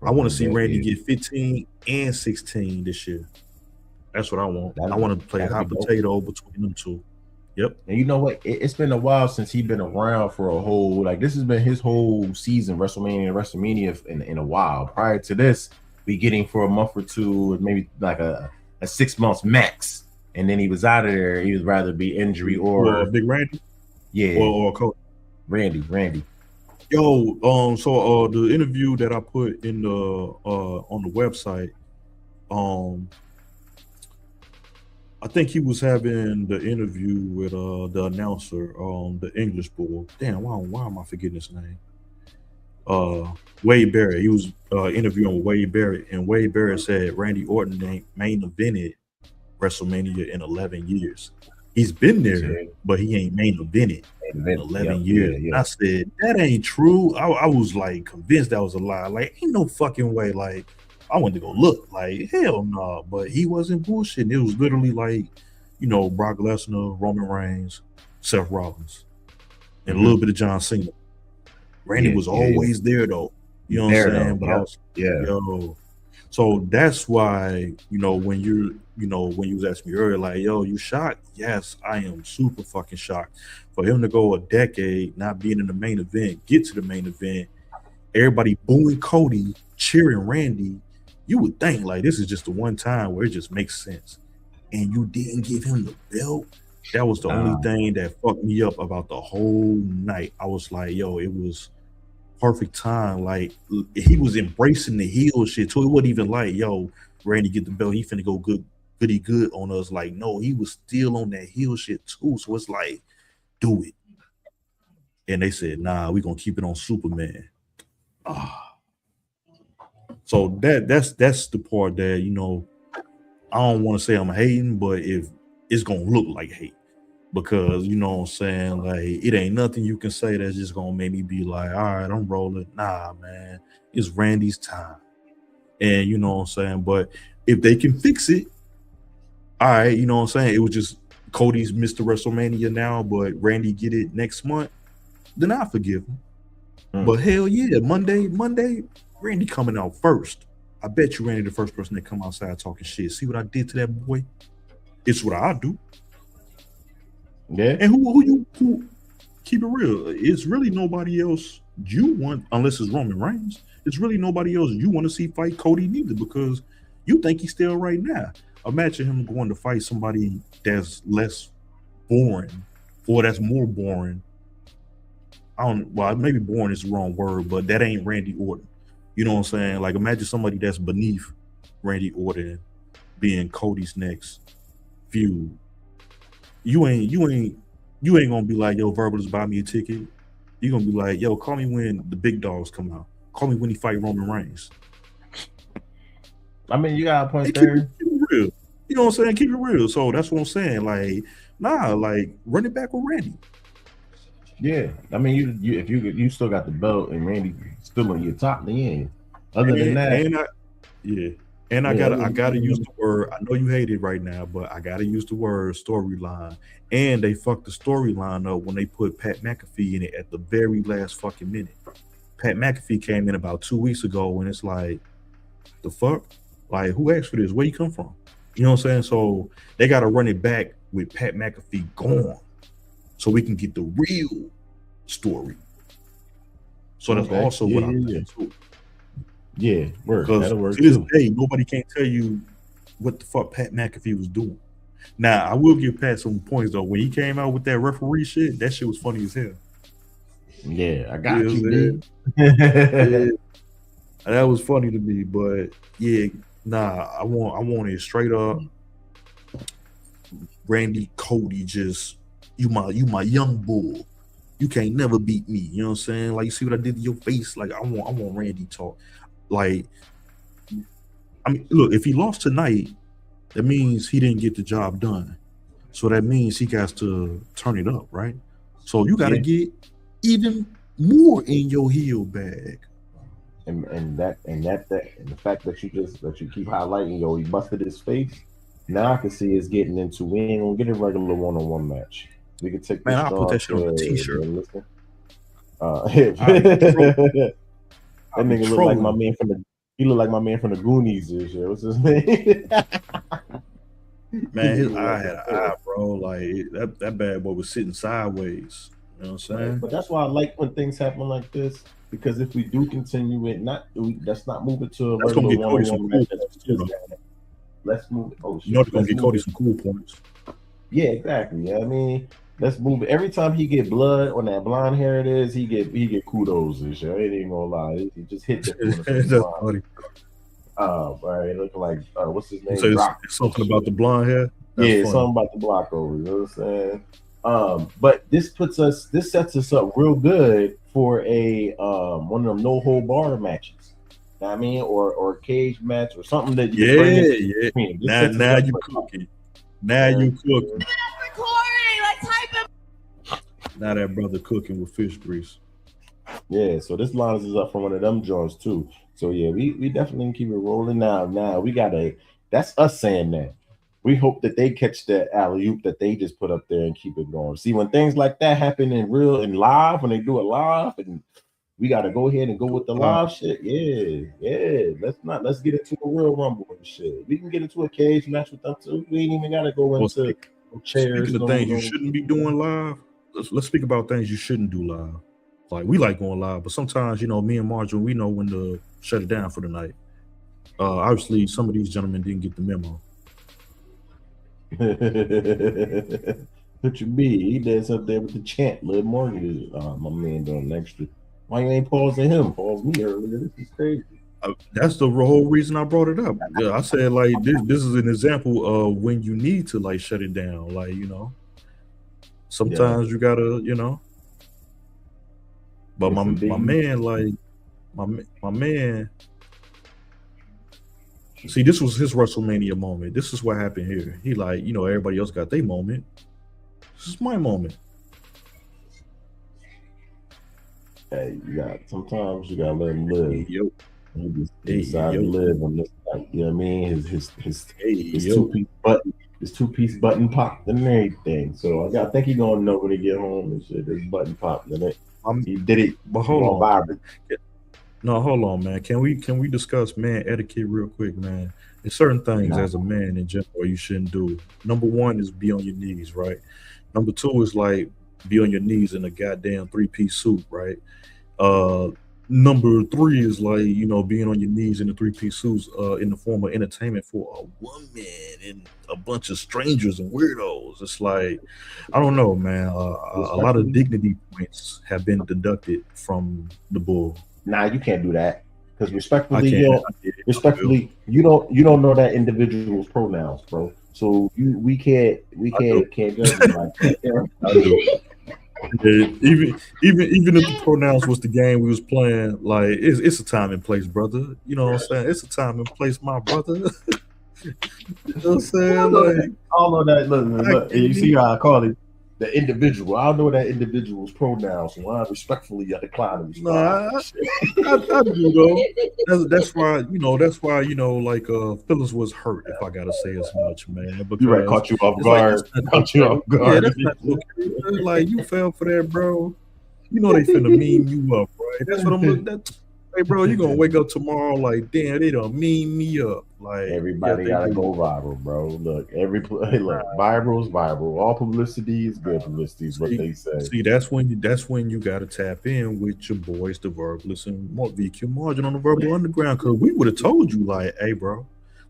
I want to see Randy get 15 and 16 this year. That's what I want. I want to play hot potato between them two. Yep. And you know what? It's been a while since he's been around for a whole, this has been his whole season, WrestleMania in a while. Prior to this, we getting for a month or two, maybe like a 6 months max. And then he was out of there. He would rather be injury or Big Randy. Yeah. Or Cody. Randy. Yo, so the interview that I put in the on the website, I think he was having the interview with the announcer, the English bull. Damn, why am I forgetting his name? Wade Barrett. He was interviewing Wade Barrett, and Wade Barrett said Randy Orton main evented WrestleMania in 11 years. He's been there, but he ain't main evented in 11 years. Yeah. I said, that ain't true. I was like convinced that was a lie. Like, ain't no fucking way. Like, I went to go look. Like, hell no. But he wasn't bullshitting. It was literally like, Brock Lesnar, Roman Reigns, Seth Rollins, and a little bit of John Cena. Randy was always there though. You know what I'm saying? But I was so that's why, when you was asking me earlier, like, yo, you shocked? Yes, I am super fucking shocked. For him to go a decade not being in the main event, get to the main event, everybody booing Cody, cheering Randy, you would think like this is just the one time where it just makes sense. And you didn't give him the belt. That was the only thing that fucked me up about the whole night. I was like, yo, it was perfect time. Like, he was embracing the heel shit too. It wasn't even like, yo, Randy get the belt, he finna go goody good on us. Like, no, he was still on that heel shit too. So it's like, do it. And they said, nah, we gonna keep it on Superman. So that's the part that, I don't want to say I'm hating, but if it's gonna look like hate, because you know what I'm saying, like, it ain't nothing you can say that's just gonna make me be like, all right, I'm rolling. Nah, man, it's Randy's time. And you know what I'm saying, but if they can fix it, all right, you know what I'm saying, it was just Cody's Mr. WrestleMania now, but Randy get it next month, then I forgive him. But hell yeah, Monday, Randy coming out first. I bet you Randy the first person that come outside talking shit. See what I did to that boy? It's what I do. Yeah. And who keep it real? It's really nobody else you want, unless it's Roman Reigns. It's really nobody else you want to see fight Cody neither, because you think he's still right now. Imagine him going to fight somebody that's less boring or that's more boring. Maybe boring is the wrong word, but that ain't Randy Orton. You know what I'm saying? Like, imagine somebody that's beneath Randy Orton being Cody's next feud. You ain't gonna be like, yo, Verbal, just buy me a ticket. You're gonna be like, yo, call me when the big dogs come out. Call me when he fight Roman Reigns. I mean, you got a point there. Keep it real. You know what I'm saying? Keep it real. So that's what I'm saying. Like, nah, like, run it back with Randy. Yeah, I mean, you if you still got the belt and Randy still on your top, then yeah. Other than that, And I gotta use the word. I know you hate it right now, but I gotta use the word storyline. And they fucked the storyline up when they put Pat McAfee in it at the very last fucking minute. Pat McAfee came in about 2 weeks ago, and it's like, the fuck? Like, who asked for this? Where you come from? You know what I'm saying? So they gotta run it back with Pat McAfee gone, so we can get the real story. So that's also what I'm saying too. Yeah, because to this day, nobody can tell you what the fuck Pat McAfee was doing. Now, I will give Pat some points though. When he came out with that referee shit, that shit was funny as hell. Yeah, I got you, dude. Yeah, that was funny to me. But yeah, nah, I want it straight up. Randy Cody, just you my young bull. You can't never beat me. You know what I'm saying? Like, you see what I did to your face? Like, I want Randy talk. Like, I mean, look, if he lost tonight, that means he didn't get the job done. So that means he has to turn it up, right? So you got to get even more in your heel bag. And the fact that you keep highlighting, he busted his face. Now I can see it's getting into, we ain't gonna get a regular one-on-one match. We can take I'll put that shit on a t-shirt. That nigga look like my man from the Goonies and shit. What's his name? Man, his eye had an eye, bro. Like that bad boy was sitting sideways. You know what I'm saying? But that's why I like when things happen like this, because if we do continue it, that's not moving to a regular one-on-one match. Let's move. Oh shit! You know they're gonna get Cody some cool points. Yeah, exactly. Yeah, I mean, let's move it. Every time he get blood on that blonde hair, he get kudos and shit. I ain't even gonna lie. He just hit the That's funny. All right, looking like what's his name? So it's something about the blonde hair. That's something about the block over. You know what I'm saying? But this sets us up real good for a one of them no hold bar matches. I mean, or cage match or something that you bring now you cooking. Now you cooking. Now that brother cooking with fish grease. Yeah, so this lines is up from one of them joints too. So yeah, we definitely keep it rolling now. Now we that's us saying that. We hope that they catch that alley-oop that they just put up there and keep it going. See, when things like that happen in live, when they do it live, and we got to go ahead and go with the live shit. Yeah. Let's get into a real rumble and shit. We can get into a cage match with them too. We ain't even got to go into chairs. Speaking of things you shouldn't be doing live, let's speak about things you shouldn't do live. Like, we like going live, but sometimes, me and Marjorie, we know when to shut it down for the night. Obviously, some of these gentlemen didn't get the memo. What you mean? He did something there with the chant. Liv Morgan is my man doing extra. Why you ain't pausing him? Pause me earlier. This is crazy. That's the whole reason I brought it up. Yeah, I said, like, this is an example of when you need to, like, shut it down. Like, sometimes you gotta, But my man, like, my man. See, this was his WrestleMania moment. This is what happened here. He like, everybody else got their moment. This is my moment. Hey, sometimes you gotta let him live. He just decided to live on this. You know what I mean? His two-piece button popped and everything. So I think he's gonna know when he get home and shit. His button popped and it. He did it. But hold on. No, hold on, man. Can we discuss man etiquette real quick, man? There's certain things as a man in general you shouldn't do. Number one is be on your knees, right? Number two is like be on your knees in a goddamn three-piece suit, right? Number three is like, being on your knees in the three-piece suits in the form of entertainment for a woman and a bunch of strangers and weirdos. It's like, I don't know, man. A lot of dignity points have been deducted from the bull. Nah, you can't do that because respectfully, you don't know that individual's pronouns, bro. So we can't judge them like that. Even if the pronouns was the game we was playing, like it's a time and place, brother. You know what I'm saying? It's a time and place, my brother. You know what I'm saying? Like, all of that. Look, you see how I call it. the individual. I don't know that individual's pronouns, so I respectfully decline to respond. I do though. That's why like Phyllis was hurt, if I gotta say as much, man. Because you right, caught you off guard. Caught you off guard. Yeah, that's not okay. Like you fell for that, bro. You know they finna meme you up, right? That's what I'm looking at. Hey, bro, you gonna wake up tomorrow like, damn, they done meme me up. Like everybody gotta go viral, bro. Look, viral's viral. All publicity is good publicity, is what they say. See, that's when you gotta tap in with your boys, the Verbalists and VQ Margin on the Verbal Underground, because we would have told you, like, hey, bro,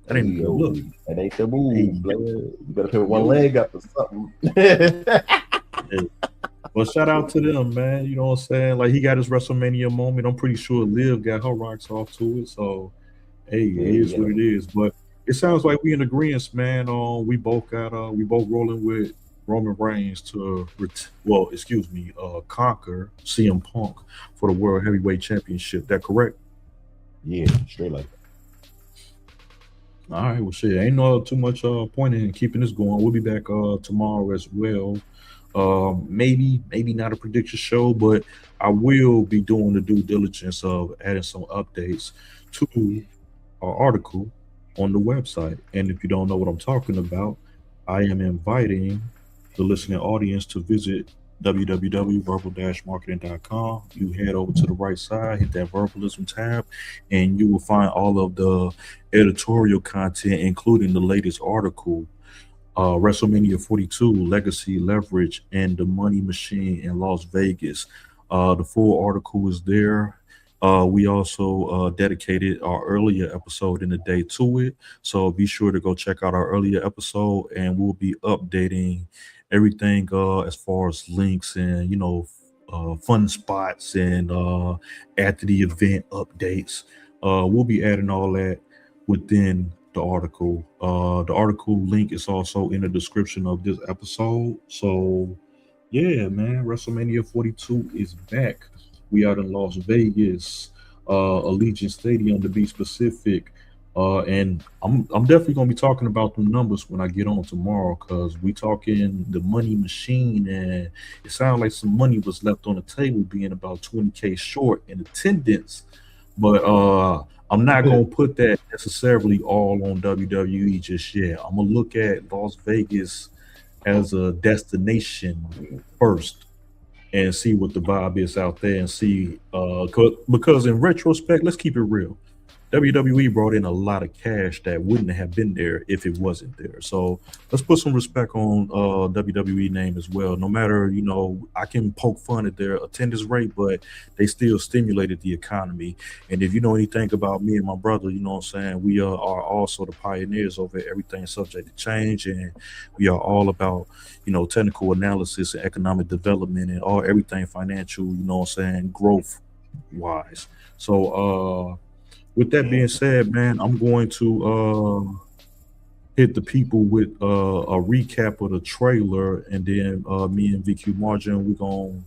that ain't the look. That ain't the move, bro. You better put one leg up or something. Hey. Well, shout out to them, man. You know what I'm saying? Like, he got his WrestleMania moment. I'm pretty sure Liv got her rocks off to it. So, hey, it is what it is. But it sounds like we in agreement, man. We both rolling with Roman Reigns to conquer CM Punk for the World Heavyweight Championship. That correct? Yeah, straight like that. All right, well, shit, ain't no too much point in keeping this going. We'll be back tomorrow as well. Maybe not a prediction show, but I will be doing the due diligence of adding some updates to our article on the website. And if you don't know what I'm talking about, I am inviting the listening audience to visit www.verbal-marketing.com. You head over to the right side, hit that verbalism tab, and you will find all of the editorial content, including the latest article, WrestleMania 42, Legacy, Leverage, and the Money Machine in Las Vegas. The full article is there. We also dedicated our earlier episode in the day to it. So be sure to go check out our earlier episode, and we'll be updating everything as far as links and, fun spots and after the event updates. We'll be adding all that within the article. The article link is also in the description of this episode. So yeah, man, WrestleMania 42 is back. We out in Las Vegas, Allegiant Stadium to be specific. And I'm definitely gonna be talking about the numbers when I get on tomorrow, because we talking the Money Machine, and it sounds like some money was left on the table, being about 20K short in attendance. But I'm not gonna put that necessarily all on WWE just yet. I'm gonna look at Las Vegas as a destination first and see what the vibe is out there, and see because in retrospect, let's keep it real, WWE brought in a lot of cash that wouldn't have been there if it wasn't there. So let's put some respect on WWE name as well. No matter, I can poke fun at their attendance rate, but they still stimulated the economy. And if you know anything about me and my brother, you know what I'm saying, we are also the pioneers over everything subject to change, and we are all about, technical analysis and economic development and everything financial, growth wise. So with that being said, man, I'm going to hit the people with a recap of the trailer, and then me and VQ Margin, we're going to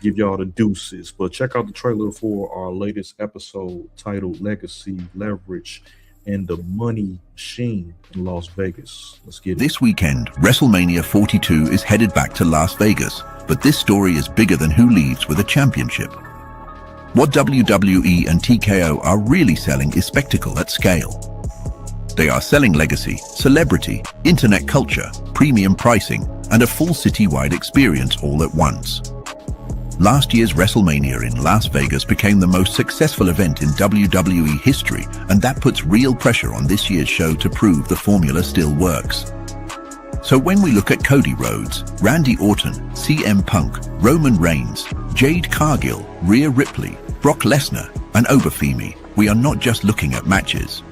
give y'all the deuces. But check out the trailer for our latest episode titled Legacy, Leverage, and the Money Machine in Las Vegas. Let's get it. This weekend, WrestleMania 42 is headed back to Las Vegas, but this story is bigger than who leaves with a championship. What WWE and TKO are really selling is spectacle at scale. They are selling legacy, celebrity, internet culture, premium pricing, and a full citywide experience all at once. Last year's WrestleMania in Las Vegas became the most successful event in WWE history, and that puts real pressure on this year's show to prove the formula still works. So when we look at Cody Rhodes, Randy Orton, CM Punk, Roman Reigns, Jade Cargill, Rhea Ripley, Brock Lesnar, and Obafemi, we are not just looking at matches.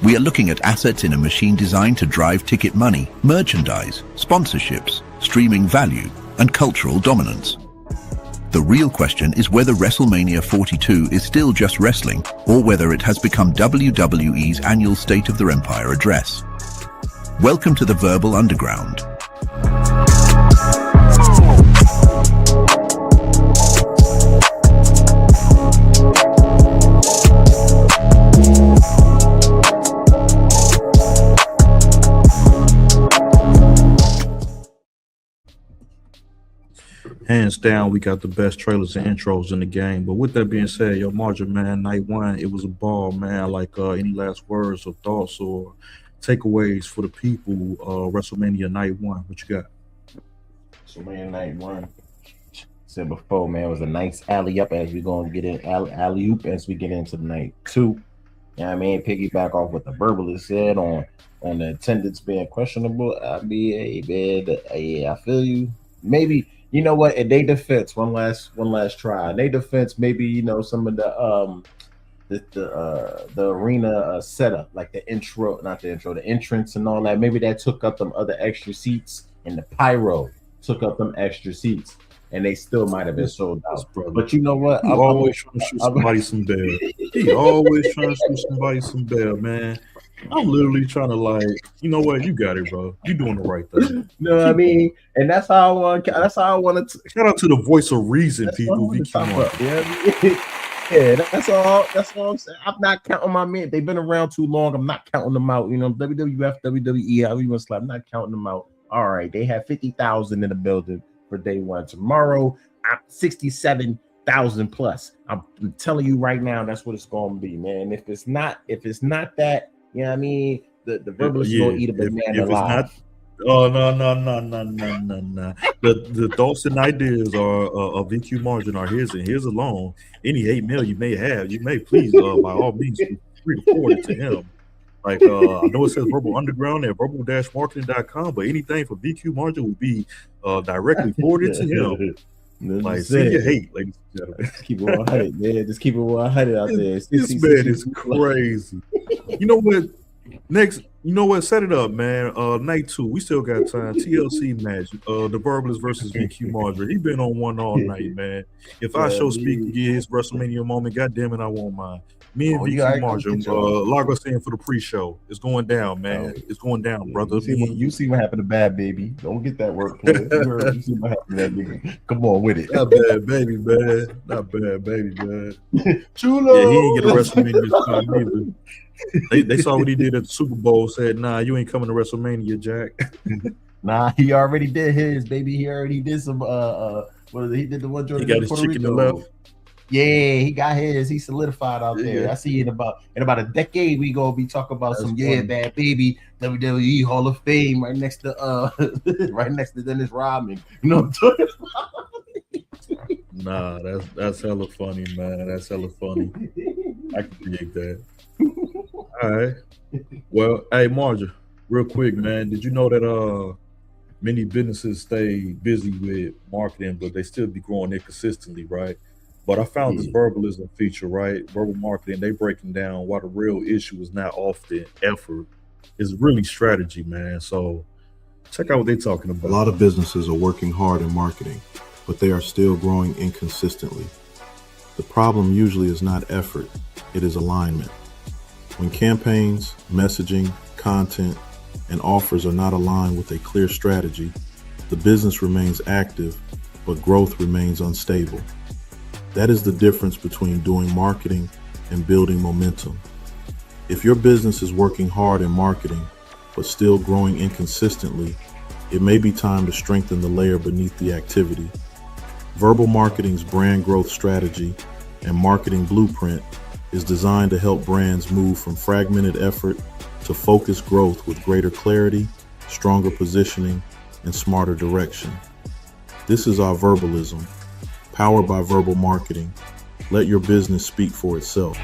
We are looking at assets in a machine designed to drive ticket money, merchandise, sponsorships, streaming value, and cultural dominance. The real question is whether WrestleMania 42 is still just wrestling, or whether it has become WWE's annual State of the Empire address. Welcome to the Verbal Underground. down we got the best trailers and intros in the game. But with that being said, yo, Margin, man, night one, it was a ball, man. Like any last words or thoughts or takeaways for the people, WrestleMania night one? What you got? WrestleMania night one. Said before, man, it was a nice alley up as we gonna get in alley oop as we get into night two. You know what I mean? Piggyback off what the verbalist said on the attendance being questionable. I feel you. Maybe you know what? In their defense, one last try. In their defense, maybe you know some of the arena setup, like the entrance and all that. Maybe that took up them other extra seats, and the pyro took up them extra seats. And they still might have been sold out. But you know what? I'm always trying to shoot somebody some bail. He always trying to shoot somebody some bail, man. I'm literally trying to like, you know what? You got it, bro. You doing the right thing. You know what I mean? And that's how I want. That's how I want to. Shout out to the voice of reason, people. Yeah, that's all. That's all I'm saying. I'm not counting my men. They've been around too long. I'm not counting them out. You know, WWF, WWE, however you want to slap. I'm not counting them out. All right, they have 50,000 in the building for day one. Tomorrow, 67,000 plus. I'm telling you right now, that's what it's going to be, man. If it's not that, you know what I mean, the verbalist gonna eat a banana alive. Oh no. The thoughts and ideas of VQ Margin are his and his alone. Any hate mail you may have, you may please by all means feel free to forward it to him. Like I know it says Verbal Underground at verbal-marketing.com, but anything for VQ Margin will be directly forwarded to him. Like, send your hate, ladies and gentlemen. Just keep it 100, man. Just keep it 100 out there. This man is crazy. You know what? Next, you know what? Set it up, man. Night two, we still got time. TLC match. The Verbalist versus VQ Margin. He been on one all night, man. If I show speak and get his WrestleMania moment, goddamn it, I won't mind. Me and VQ Margin, log us in for the pre-show. It's going down, man. It's going down, brother. You see what happened to Bad Baby. Don't get that work play. You see what happened to that nigga. Come on with it. Not Bad Baby, man. Not Bad Baby, man. Chulo. Yeah, he ain't get a WrestleMania this time either. They saw what he did at the Super Bowl, said, nah, you ain't coming to WrestleMania, Jack. Nah, he already did his, baby. He already did some he did the one joint. He got his chicken to left. Yeah, he got his. He solidified out there. I see in about a decade we gonna be talking about Bad Baby, WWE Hall of Fame right next to Dennis Rodman. You know what I'm talking about? Nah, that's hella funny, man. That's hella funny. I can create that. All right. Well, hey, Marja, real quick, man. Did you know that many businesses stay busy with marketing, but they still be growing it consistently, right? But I found this verbalism feature, right? Verbal marketing, they breaking down why the real issue is not often effort. It's really strategy, man. So check out what they're talking about. A lot of businesses are working hard in marketing, but they are still growing inconsistently. The problem usually is not effort, it is alignment. When campaigns, messaging, content, and offers are not aligned with a clear strategy, the business remains active, but growth remains unstable. That is the difference between doing marketing and building momentum. If your business is working hard in marketing, but still growing inconsistently, it may be time to strengthen the layer beneath the activity. Verbal Marketing's brand growth strategy and marketing blueprint is designed to help brands move from fragmented effort to focused growth with greater clarity, stronger positioning, and smarter direction. This is our verbalism, powered by Verbal Marketing. Let your business speak for itself.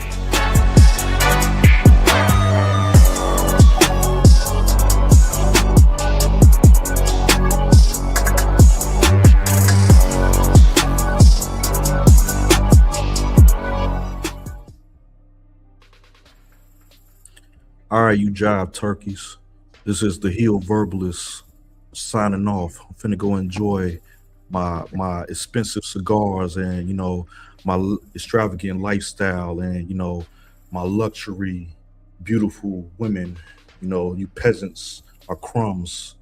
All right, you jive turkeys. This is the heel verbalist signing off. I'm finna go enjoy my expensive cigars and, you know, my extravagant lifestyle and, you know, my luxury, beautiful women. You know, you peasants are crumbs.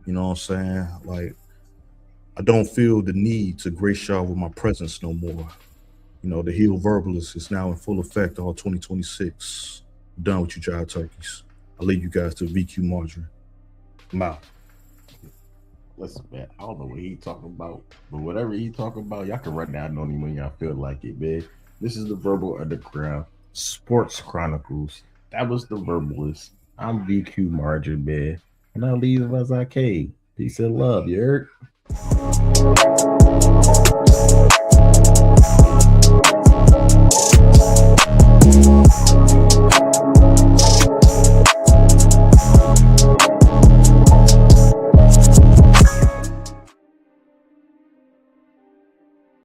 You know what I'm saying? Like, I don't feel the need to grace y'all with my presence no more. You know, the heel verbalist is now in full effect all 2026. I'm done with you jive turkeys. I'll leave you guys to VQ Margin. I'm out. Listen, man, I don't know what he talking about, but whatever he talking about, y'all can run down on him when y'all feel like it, man. This is the Verbal Underground Sports Chronicles. That was the Verbalist. I'm VQ Margin, man, and I'll leave as I came. Peace and love, you heard?